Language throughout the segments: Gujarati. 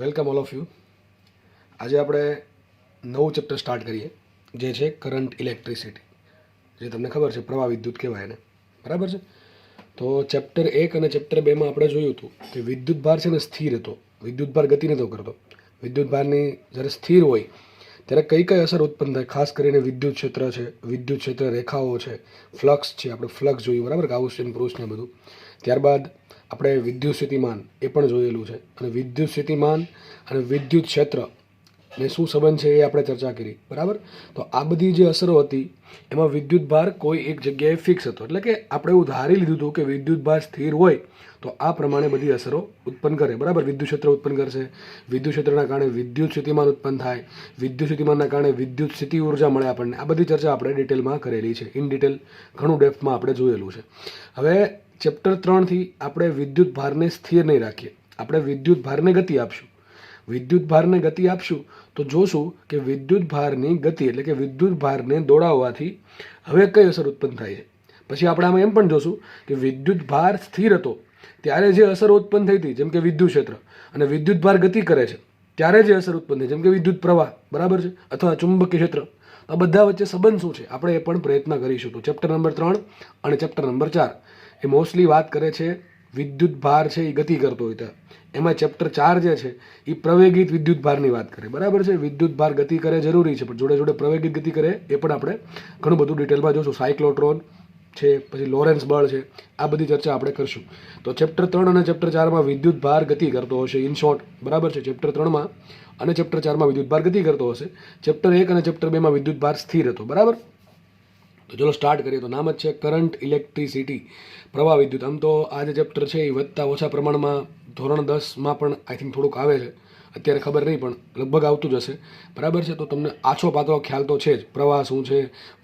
Welcome all of you. આજે આપણે નવું ચેપ્ટર સ્ટાર્ટ કરીએ, જે છે કરંટ ઇલેક્ટ્રિસિટી. જે તમને ખબર છે પ્રવાહ વિદ્યુત કહેવાય એને, બરાબર છે. તો ચેપ્ટર 1 અને ચેપ્ટર 2માં આપણે જોયું હતું કે વિદ્યુત ભાર છે ને સ્થિર હતો, વિદ્યુત ભાર ગતિ નહોતો કરતો. વિદ્યુત ભારની જ્યારે સ્થિર હોય ત્યારે કઈ કઈ અસર ઉત્પન્ન થાય, ખાસ કરીને વિદ્યુત ક્ષેત્ર છે, વિદ્યુત ક્ષેત્ર રેખાઓ છે, ફ્લક્સ છે. આપણે ફ્લક્સ જોયું, બરાબર, ગાઉસિયન પ્રુસ ને બધું. ત્યારબાદ આપણે વિદ્યુત સ્થિતિમાન એ પણ જોયેલું છે, અને વિદ્યુત સ્થિતિમાન અને વિદ્યુત ક્ષેત્ર ને શું સંબંધ છે એ આપણે ચર્ચા કરી, બરાબર. તો આ બધી જે અસરો હતી એમાં વિદ્યુત ભાર કોઈ એક જગ્યાએ ફિક્સ હતો, એટલે કે આપણે એવું ધારી લીધું હતું કે વિદ્યુત ભાર સ્થિર હોય તો આ પ્રમાણે બધી અસરો ઉત્પન્ન કરે, બરાબર. વિદ્યુત ક્ષેત્ર ઉત્પન્ન કરશે, વિદ્યુત ક્ષેત્રના કારણે વિદ્યુત સ્થિતિમાન ઉત્પન્ન થાય, વિદ્યુત સ્થિતિમાનના કારણે વિદ્યુત સ્થિતિ ઉર્જા મળે આપણને. આ બધી ચર્ચા આપણે ડિટેલમાં કરેલી છે, ઇન ડિટેલ ઘણું ડેપ્થમાં આપણે જોયેલું છે. હવે ચેપ્ટર 3થી આપણે વિદ્યુત ભારને સ્થિર નહીં રાખીએ, આપણે વિદ્યુત ભારને ગતિ આપશું. વિદ્યુત ભારને ગતિ આપશું તો જોશું કે વિદ્યુત ભારની ગતિ એટલે કે વિદ્યુત ભારને દોડાવવાથી હવે કઈ અસર ઉત્પન્ન થાય છે. પછી આપણે આમાં એમ પણ જોશું કે વિદ્યુત ભાર સ્થિર હતો ત્યારે જે અસરો ઉત્પન્ન થઈ હતી, જેમ કે વિદ્યુત ક્ષેત્ર, અને વિદ્યુત ભાર ગતિ કરે છે ત્યારે જે અસર ઉત્પન્ન થઈ, જેમ કે વિદ્યુત પ્રવાહ, બરાબર છે, અથવા ચુંબકીય ક્ષેત્ર. આ બધા વચ્ચે સંબંધ શું છે આપણે એ પણ પ્રયત્ન કરીશું. તો ચેપ્ટર નંબર 3 અને ચેપ્ટર નંબર 4 એ મોસ્ટલી વાત કરે છે વિદ્યુત ભાર છે એ ગતિ કરતો હોય તો. એમાં ચેપ્ટર 4 જે છે એ પ્રવેગિત વિદ્યુત ભારની વાત કરે, બરાબર છે. વિદ્યુત ભાર ગતિ કરે જરૂરી છે, પણ જોડે જોડે પ્રવેગિત ગતિ કરે એ પણ આપણે ઘણું બધું ડિટેલમાં જોશું. સાયક્લોટ્રોન છે, પછી લોરેન્સ બળ છે, આ બધી ચર્ચા આપણે કરશું. તો ચેપ્ટર 3 અને ચેપ્ટર 4માં વિદ્યુત ભાર ગતિ કરતો હશે, ઇન શોર્ટ, બરાબર છે. ચેપ્ટર 3માં અને ચેપ્ટર 4માં વિદ્યુત ભાર ગતિ કરતો હશે. ચેપ્ટર 1 અને ચેપ્ટર 2માં વિદ્યુત ભાર સ્થિર હતો, બરાબર. તો ચલો સ્ટાર્ટ કરીએ. તો નામ જ છે કરંટ ઇલેક્ટ્રિસિટી, પ્રવાહ વિદ્યુત. આમ તો આ જે ચેપ્ટર છે એ વધતા ઓછા પ્રમાણમાં ધોરણ 10માં પણ આઈ થિંક થોડુંક આવે છે, અત્યારે ખબર નહીં પણ લગભગ આવતું જ હશે, બરાબર છે. તો તમને આછો પાતળો ખ્યાલ તો છે જ, પ્રવાહ શું છે,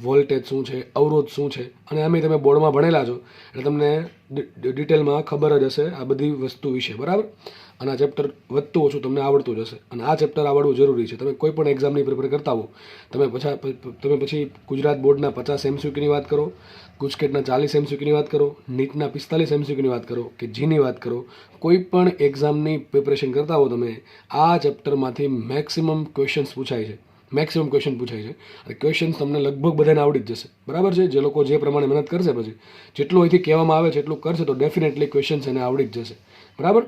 વોલ્ટેજ શું છે, અવરોધ શું છે, અને આમે તમે બોર્ડમાં ભણેલા છો એટલે તમને ડિટેલમાં ખબર જ હશે આ બધી વસ્તુ વિશે, બરાબર. અને આ ચેપ્ટર વધતું ઓછું તમને આવડતું જ હશે, અને આ ચેપ્ટર આવડવું જરૂરી છે. તમે કોઈ પણ એક્ઝામની પ્રિપેર કરતા હો, તમે પછી ગુજરાત બોર્ડના 50 MCQની વાત કરો, ગુજકેટના 40 MCQની વાત કરો, નીટના 45 MCQની વાત કરો, કે જીની વાત કરો, કોઈ પણ એક્ઝામની પ્રિપરેશન કરતા હો તમે, આ ચેપ્ટરમાંથી મેક્સિમમ ક્વેશ્ચન્સ પૂછાય છે, મેક્સિમમ ક્વેશ્ચન પૂછાય છે. અને ક્વેશ્ચન્સ તમને લગભગ બધાને આવડી જ જશે, બરાબર છે. જે લોકો જે પ્રમાણે મહેનત કરશે, પછી જેટલું અહીંથી કહેવામાં આવે છે એટલું કરશે તો ડેફિનેટલી ક્વેશ્ચન્સ એને આવડી જ જશે, બરાબર.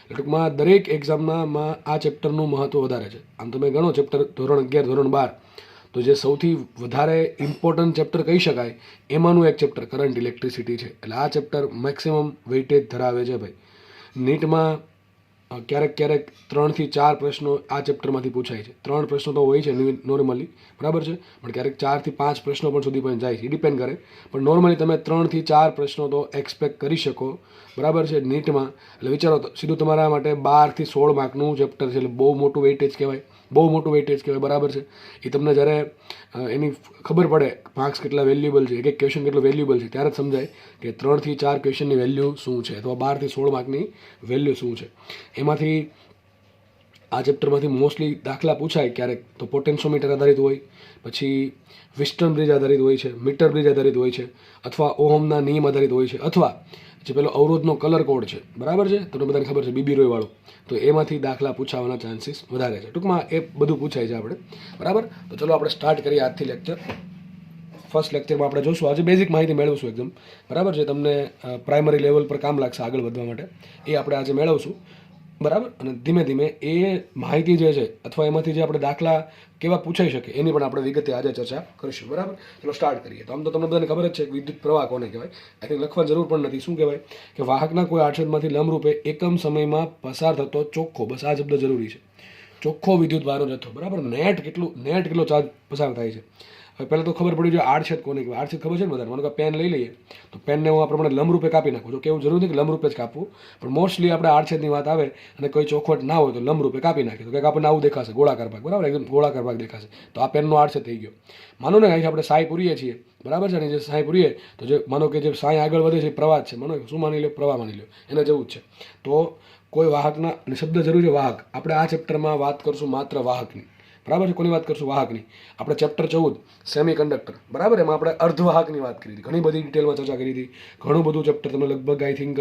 ટૂંકમાં દરેક એક્ઝામમાં આ ચેપ્ટરનું મહત્ત્વ વધારે છે. આમ તમે ગણો ચેપ્ટર ધોરણ 11, ધોરણ 12, તો જે સૌથી વધારે ઇમ્પોર્ટન્ટ ચેપ્ટર કહી શકાય એમાંનું એક ચેપ્ટર કરંટ ઇલેક્ટ્રિસિટી છે. એટલે આ ચેપ્ટર મેક્સિમમ વેઇટેજ ધરાવે છે ભાઈ. નીટમાં ક્યારેક ક્યારેક 3 થી 4 પ્રશ્નો આ ચેપ્ટરમાંથી પૂછાય છે. 3 પ્રશ્નો તો હોય છે નોર્મલી, બરાબર છે, પણ ક્યારેક 4 થી 5 પ્રશ્નો પણ સુધી પણ જાય છે, ડિપેન્ડ કરે. પણ નોર્મલી તમે 3 થી 4 પ્રશ્નો તો એક્સપેક્ટ કરી શકો, બરાબર છે, નીટમાં. એટલે વિચારો તો સીધું તમારા માટે 12 થી 16 માર્કનું ચેપ્ટર છે, એટલે બહુ મોટું વેઇટેજ કહેવાય, બહુ મોટું વેઇટેજ કહેવાય, બરાબર છે. એ તમને જ્યારે એની ખબર પડે માર્ક્સ કેટલા વેલ્યુએબલ છે, એક એક ક્વેશ્ચન કેટલો વેલ્યુએબલ છે, ત્યારે જ સમજાય કે 3 થી 4 ક્વેશ્ચનની વેલ્યુ શું છે, અથવા 12 થી 16 માર્કની વેલ્યુ શું છે. એમાંથી આ ચેપ્ટરમાંથી મોસ્ટલી દાખલા પૂછાય ક્યારેક તો પોટેન્શિયોમીટર આધારિત હોય, પછી વિસ્ટર્ન બ્રિજ આધારિત હોય છે, મીટર બ્રિજ આધારિત હોય છે, અથવા ઓહમના નિયમ આધારિત હોય છે, અથવા જે પેલો અવરોધનો કલર કોડ છે, બરાબર છે, તમને બધાને ખબર છે, બીબી રોય વાળું, તો એમાંથી દાખલા પૂછાવાના ચાન્સીસ વધારે છે. ટૂંકમાં એ બધું પૂછાય છે આપણે, બરાબર. તો ચલો આપણે સ્ટાર્ટ કરીએ આજથી લેક્ચર. ફર્સ્ટ લેક્ચરમાં આપણે જોશું, આજે બેઝિક માહિતી મેળવશું એકદમ, બરાબર છે, તમને પ્રાઇમરી લેવલ પર કામ લાગશે આગળ વધવા માટે, એ આપણે આજે મેળવશું, બરાબર. અને ધીમે ધીમે એ માહિતી જે છે અથવા એમાંથી જે આપણે દાખલા કેવા પૂછાઈ શકે એની પણ આપણે વિગતે આજે ચર્ચા કરીશું, બરાબર. ચલો સ્ટાર્ટ કરીએ. તો આમ તો તમને બધાને ખબર જ છે કે વિદ્યુત પ્રવાહ કોને કહેવાય, આઈ થિંક લખવાની જરૂર પણ નથી. શું કહેવાય કે વાહકના કોઈ આડછેદમાંથી લંબરૂપે એકમ સમયમાં પસાર થતો ચોખ્ખો, બસ આ શબ્દ જરૂરી છે, ચોખ્ખો વિદ્યુત ભારનો જથ્થો, બરાબર. નેટ કેટલો ચાર્જ પસાર થાય છે. હવે પહેલાં તો ખબર પડી જોઈએ આડછેદ કોને કહેવાય. આડછેદ ખબર છે ને બધાને. માનો કે પેન લઈ લઈએ તો પેનને હું આ પ્રમાણે લંબરૂપે કાપી નાખું. જો કેવું જરૂર નથી કે લંબરૂપે જ કાપવું, પણ મોસ્ટલી આપણે આડછેદની વાત આવે અને કોઈ ચોખવટ ના હોય તો લંબરૂપે કાપી નાખીએ તો કંઈક આપણને આવું દેખાશે, ગોળાકાર ભાગ, બરાબર, એકદમ ગોળાકાર ભાગ દેખાશે. તો આ પેનનો આડછેદ થઈ ગયો. માનો ને અહીં આપણે સાય પૂરીએ છીએ, બરાબર છે, અને જે સાય પૂરીએ તો જે માનો કે જે સાય આગળ વધે છે એ પ્રવાહ છે, માનો શું માની લો, પ્રવાહ માની લો, એના જેવું જ છે. તો કોઈ વાહકના, અને શબ્દ જરૂર છે વાહક, આપણે આ ચેપ્ટરમાં વાત કરશું માત્ર વાહકની, બરાબર છે. કોની વાત કરશું? વાહકની. આપણે ચેપ્ટર 14 સેમી કંડક્ટર, બરાબર, એમાં આપણે અર્ધવાહકની વાત કરી હતી, ઘણી બધી ડિટેલમાં ચર્ચા કરી હતી, ઘણું બધું ચેપ્ટર તમે લગભગ આઈ થિંક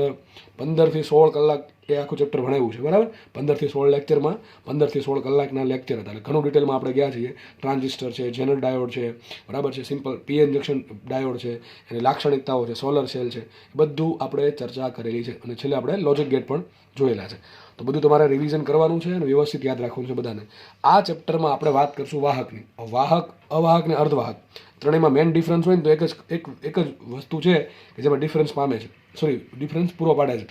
15 થી 16 કલાક એ આખું ચેપ્ટર ભણાવ્યું છે, બરાબર. 15 થી 16 લેક્ચરમાં 15 થી 16 કલાકના લેક્ચર હતા, એટલે ઘણું ડિટેલમાં આપણે ગયા છીએ. ટ્રાન્ઝિસ્ટર છે, જેનર ડાયોડ છે, બરાબર છે, સિમ્પલ પીએન જંક્શન ડાયોડ છે, એની લાક્ષણિકતાઓ છે, સોલર સેલ છે, બધું આપણે ચર્ચા કરેલી છે. અને છેલ્લે આપણે લોજિક ગેટ પણ જોયેલા છે. તો બધું તમારે રિવિઝન કરવાનું છે અને વ્યવસ્થિત યાદ રાખવાનું છે બધાને. આ ચેપ્ટરમાં આપણે વાત કરશું વાહકની. વાહક, અવાહક ને અર્ધવાહક ત્રણેયમાં મેઇન ડિફરન્સ હોય ને તો એક જ વસ્તુ છે કે જેમાં ડિફરન્સ પામે છે, ડિફરન્સ પૂરો પાડે છે.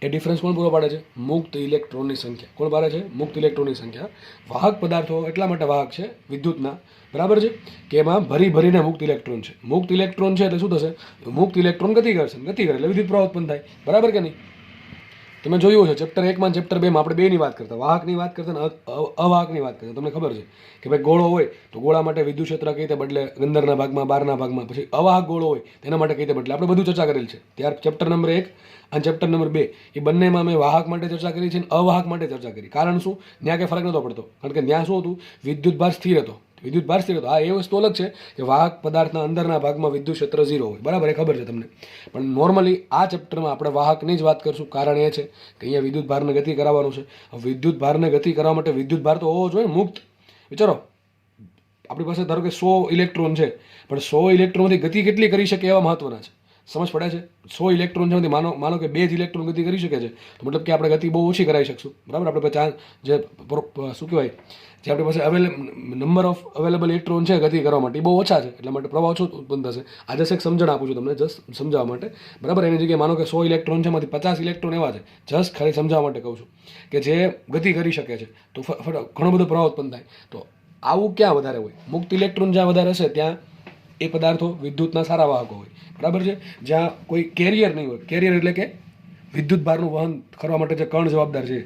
એ ડિફરન્સ કોણ પૂરો પાડે છે? મુક્ત ઇલેક્ટ્રોનની સંખ્યા. કોણ પાડે છે? મુક્ત ઇલેક્ટ્રોનની સંખ્યા. વાહક પદાર્થો એટલા માટે વાહક છે વિદ્યુતના, બરાબર છે, કે એમાં ભરીને મુક્ત ઇલેક્ટ્રોન છે. મુક્ત ઇલેક્ટ્રોન છે એટલે શું થશે? મુક્ત ઇલેક્ટ્રોન ગતિ કરશે, ગતિ કરે એટલે વિદ્યુત પ્રવાહ ઉત્પન્ન થાય, બરાબર કે નહીં? તમે જોયું છે ચેપ્ટર 1 માં ચેપ્ટર 2 માં આપણે બેની વાત કરતા, વાહકની વાત કરતા અને અવાહકની વાત કરતા. તમને ખબર છે કે ભાઈ ગોળો હોય તો ગોળા માટે વિદ્યુત ક્ષેત્ર કઈ રીતે બદલે, અંદરના ભાગમાં, બહારના ભાગમાં. પછી અવાહક ગોળો હોય તેના માટે કઈ રીતે બદલે, આપણે બધું ચર્ચા કરેલ છે. ત્યાર ચેપ્ટર નંબર 1 અને ચેપ્ટર નંબર 2 એ બંનેમાં મેં વાહક માટે ચર્ચા કરી છે અને અવાહક માટે ચર્ચા કરી. કારણ શું? ત્યાં કંઈ ફરક નહોતો પડતો, કારણ કે ત્યાં શું હતું? વિદ્યુત ભાર સ્થિર હતો. હા, એ વસ્તુ અલગ છે કે વાહક પદાર્થના અંદરના ભાગમાં વિદ્યુત ક્ષેત્ર 0 હોય, બરાબર, એ ખબર છે તમને. પણ નોર્મલી આ ચેપ્ટરમાં આપણે વાહકની જ વાત કરશું. કારણ એ છે કે અહીંયા વિદ્યુત ભારને ગતિ કરાવવાનું છે. વિદ્યુત ભારને ગતિ કરવા માટે વિદ્યુત ભાર તો હોવો જોઈએ ને, મુક્ત. વિચારો, આપણી પાસે ધારો કે 100 ઇલેક્ટ્રોન છે, પણ 100 ઇલેક્ટ્રોનથી ગતિ કેટલી કરી શકે એવા મહત્વના છે. સમજ પડે છે? 100 ઇલેક્ટ્રોન છે, માનો કે 2 જ ઇલેક્ટ્રોન ગતિ કરી શકે છે, તો મતલબ કે આપણે ગતિ બહુ ઓછી કરાવી શકશું, બરાબર. આપણે ચાન્સ જે શું કહેવાય, જે આપણી પાસે નંબર ઓફ અવેલેબલ ઇલેક્ટ્રોન છે ગતિ કરવા માટે એ બહુ ઓછા છે, એટલા માટે પ્રવાહ ઓછો ઉત્પન્ન થશે. આ જસ્ટ એક સમજણ આપું છું તમને, જસ્ટ સમજાવવા માટે, બરાબર. એની જગ્યાએ માનો કે 100 ઇલેક્ટ્રોન છે, એમાંથી 50 ઇલેક્ટ્રોન એવા છે, જસ્ટ ખાલી સમજાવવા માટે કહું છું, કે જે ગતિ કરી શકે છે, તો ઘણો બધો પ્રવાહ ઉત્પન્ન થાય. તો આવું ક્યાં વધારે હોય? મુક્ત ઇલેક્ટ્રોન જ્યાં વધારે હશે ત્યાં એ પદાર્થો વિદ્યુતના સારા વાહકો હોય, બરાબર છે. જ્યાં કોઈ કેરિયર નહીં હોય, કેરિયર એટલે કે વિદ્યુત ભારનું વહન કરવા માટે જે કણ જવાબદાર છે,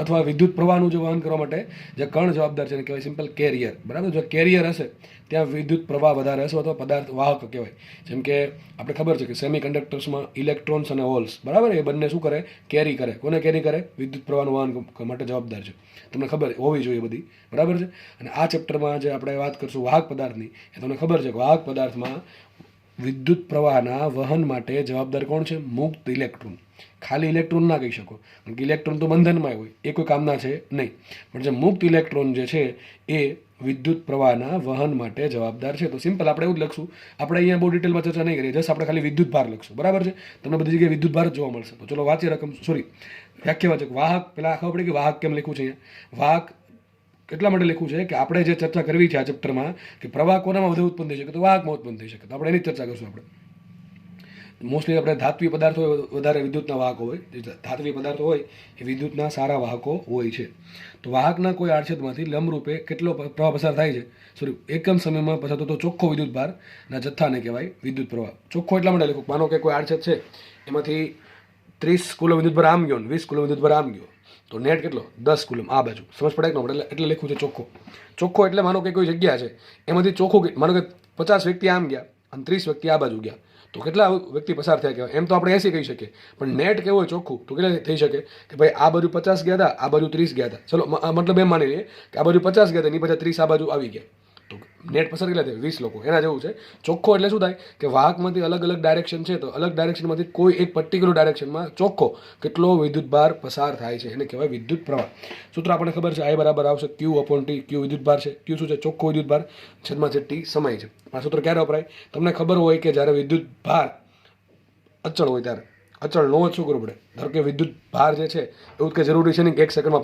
અથવા વિદ્યુત પ્રવાહનું જે વહન કરવા માટે જે કણ જવાબદાર છે એને કહેવાય સિમ્પલ કેરિયર, બરાબર. જો કેરિયર હશે ત્યાં વિદ્યુત પ્રવાહ વધારે હશે, અથવા પદાર્થ વાહક કહેવાય. જેમ કે આપણે ખબર છે કે સેમી કન્ડક્ટર્સમાં ઇલેક્ટ્રોન્સ અને હોલ્સ, બરાબર, એ બંને શું કરે? કેરી કરે. કોને કેરી કરે? વિદ્યુત પ્રવાહનું વહન માટે જવાબદાર છે. તમને ખબર હોવી જોઈએ બધી, બરાબર છે. અને આ ચેપ્ટરમાં જે આપણે વાત કરશું વાહક પદાર્થની, એ તમને ખબર છે કે વાહક પદાર્થમાં વિદ્યુત પ્રવાહના વહન માટે જવાબદાર કોણ છે? મુક્ત ઇલેક્ટ્રોન. ખાલી ઇલેક્ટ્રોન ના કહી શકો, કારણ કે ઇલેક્ટ્રોન તો બંધનમાં હોય, એ કોઈ કામના છે નહીં. પણ જે મુક્ત ઇલેક્ટ્રોન જે છે એ વિદ્યુત પ્રવાહના વહન માટે જવાબદાર છે. તો સિમ્પલ આપણે એવું જ લખશું. આપણે અહીંયા બહુ ડિટેલમાં ચર્ચા નહીં કરીએ, જસ્ટ આપણે ખાલી વિદ્યુત ભાર લખશું, બરાબર છે. તમને બધી જગ્યાએ વિદ્યુત ભાર જ જોવા મળશે. તો ચલો વાંચીએ વ્યાખ્યા વાંચો. વાહક, પહેલાં ખબર પડી કે વાહક કેમ લખ્યું છે અહીંયા? વાહક એટલા માટે લખ્યું છે કે આપણે જે ચર્ચા કરવી છે આ ચેપ્ટરમાં, કે પ્રવાહ કોનામાં વધુ ઉત્પન્ન થઈ શકે? તો વાહકમાં ઉત્પન્ન થઈ શકે. તો આપણે એની ચર્ચા કરશું. આપણે મોસ્ટલી આપણે ધાત્વિક પદાર્થો વધારે વિદ્યુતના વાહકો હોય, જે ધાત્વિક પદાર્થો હોય એ વિદ્યુતના સારા વાહકો હોય છે. તો વાહકના કોઈ આડછેદમાંથી લંબરૂપે કેટલો પ્રવાહ પસાર થાય છે? એકમ સમયમાં પસાર થતો ચોખ્ખો વિદ્યુત ભારના જથ્થાને કહેવાય વિદ્યુત પ્રવાહ. ચોખ્ખો એટલા માટે લખું, માનો કે કોઈ આડછેદ છે, એમાંથી 30 કુલમ વિદ્યુત ભાર આમ ગયો, 20 કુલમ વિદ્યુત ભાર આમ ગયો, તો નેટ કેટલો? 10 કુલમ આ બાજુ. સમજ પડે કે ન? એટલે લખ્યું છે ચોખ્ખો. ચોખ્ખો એટલે માનો કે કોઈ જગ્યા છે, એમાંથી ચોખ્ખું, માનો કે 50 વ્યક્તિ આમ ગયા અને 30 વ્યક્તિ આ બાજુ ગયા, તો કેટલા વ્યક્તિ પસાર થયા કહેવાય? એમ તો આપણે 80 કહી શકીએ, પણ નેટ કેવું હોય ચોખ્ખું, તો કેટલા થઈ શકે? કે ભાઈ આ બાજુ 50 ગયા હતા, આ બાજુ 30 ગયા હતા. ચલો મતલબ એમ માની લઈએ કે આ બાજુ 50 ગયા હતા, એની પાછા 30 આ બાજુ આવી ગયા, તો નેટ પસાર કેટલા થાય? 20 લોકો. એના જેવું છે ચોખ્ખો. એટલે શું થાય કે વાહકમાંથી અલગ અલગ ડાયરેક્શન છે, તો અલગ ડાયરેક્શનમાંથી કોઈ એક પર્ટિક્યુલર ડાયરેક્શનમાં ચોખ્ખો કેટલો વિદ્યુત ભાર પસાર થાય છે એને કહેવાય વિદ્યુત પ્રવાહ. સૂત્ર આપણને ખબર છે, I બરાબર આવશે Q/T. Q વિદ્યુત ભાર છે, Q શું છે? ચોખ્ખો વિદ્યુત ભાર, છેદમાં છે T સમય છે. આ સૂત્ર ક્યારે વપરાય? તમને ખબર હોય કે જ્યારે વિદ્યુત ભાર અચળ હોય ત્યારે. અચળ નો જ શું કરવું પડે? ધારો કે વિદ્યુત ભાર જે છે એવું કે જરૂરી છે નહીં કે 1 સેકન્ડમાં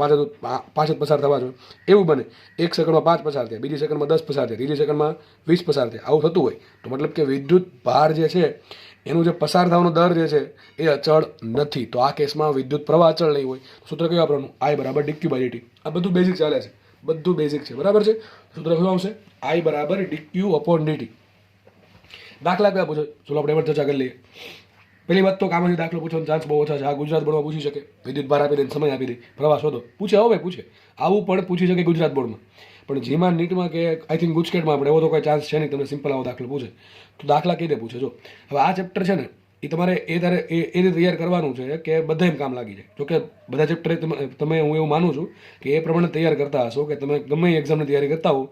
5 જ પસાર થવા જોઈએ. એવું બને 1 સેકન્ડમાં 5 પસાર થાય, બીજી સેકન્ડમાં 10 પસાર થાય, ત્રીજી સેકન્ડમાં 20 પસાર થાય, આવું થતું હોય, તો મતલબ કે વિદ્યુત ભાર જે છે એનું જે પસાર થવાનો દર જે છે એ અચળ નથી. તો આ કેસમાં વિદ્યુત પ્રવાહ અચળ નહીં હોય. સૂત્ર કયું વાપરવાનું? I બરાબર dq/dt. આ બધું બેઝિક ચાલે છે, બધું બેઝિક છે, બરાબર છે. સૂત્ર કયું આવશે? I બરાબર dq/dt. દાખલા કયા પૂછે? ચલો આપણે એમાં ચર્ચા કરી લઈએ. પહેલી વાત તો આમાંથી દાખલો પૂછવાનો ચાન્સ બહુ ઓછા છે. આ ગુજરાત બોર્ડમાં પૂછી શકે, વિદ્યુત ભાર આપી દે, સમય આપી દે, પ્રવાહ શોધો, પૂછે. હવે પૂછે, આવું પણ પૂછી શકે ગુજરાત બોર્ડમાં. પણ જેમાં નીટમાં કે આઈ થિંક ગુજકેટમાં આપણે એવો તો કોઈ ચાન્સ છે નહીં તમને સિમ્પલ આવો દાખલો પૂછે. તો દાખલા કઈ રીતે પૂછે? જો હવે આ ચેપ્ટર છે ને એ તમારે એ રીતે તૈયાર કરવાનું છે કે બધામાં કામ લાગી જાય. જોકે બધા ચેપ્ટર તમે હું એવું માનું છું કે એ પ્રમાણે તૈયાર કરતા હશો કે તમે ગમે એક્ઝામની તૈયારી કરતા હો,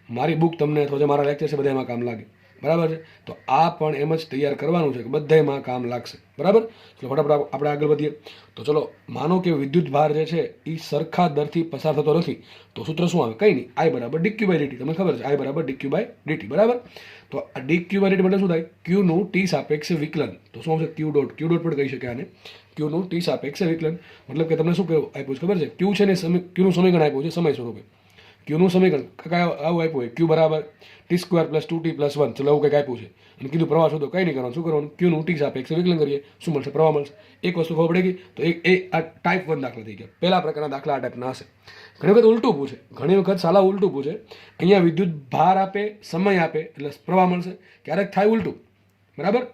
મારી બુક તમને અથવા જે મારા લેક્ચર છે બધામાં કામ લાગે, બરાબર છે. તો આ પણ એમ જ તૈયાર કરવાનું છે કે બધામાં કામ લાગશે, બરાબર. ચલો ફટાફટ આપણે આગળ વધીએ. તો ચલો માનો કે વિદ્યુત ભાર જે છે એ સરખા દરથી પસાર થતો નથી, તો સૂત્ર શું આવે? કંઈ નહીં, આઈ બરાબર ડી ક્યુ બાય ડીટી. તમને ખબર છે આઈ બરાબર ડી ક્યુ બાય ડીટી. બરાબર. તો આ ડી ક્યુ બાય ડીટી એટલે શું થાય? ક્યુનું ટી સાપેક્ષે વિકલન. તો શું આવશે? ક્યુ ડોટ. ક્યુ ડોટ પણ કહી શકાય આને. ક્યુનું ટી સાપેક્ષે વિકલન મતલબ કે તમને શું આપ્યું છે ખબર છે? ક્યુ છે ને ક્યુનું સમીકરણ આપ્યું છે સમય સ્વરૂપે. ક્યુનું સમીકરણ આવું આપ્યું હોય, ક્યુ બરાબર T square plus 2t plus 1. ચલો એવું કંઈક આપ્યું છે અને કીધું પ્રવાહ શોધો. કંઈ નહીં કરવાનું, શું કરવાનું? ક્યુનું ટી સાપેક્ષે વિકલન કરીએ, શું મળશે? પ્રવાહ મળશે. એક વસ્તુ ખબર પડી ગઈ. તો એ આ ટાઈપ 1 દાખલા થઈ ગયા. પહેલા પ્રકારના દાખલા આ ટાઈપના હશે. ઘણી વખત ઉલટું પૂછે, ઘણી વખત સાલા ઉલટું પૂછે. અહીંયા વિદ્યુત ભાર આપે, સમય આપે એટલે પ્રવાહ મળશે. ક્યારેક થાય ઉલટું, બરાબર.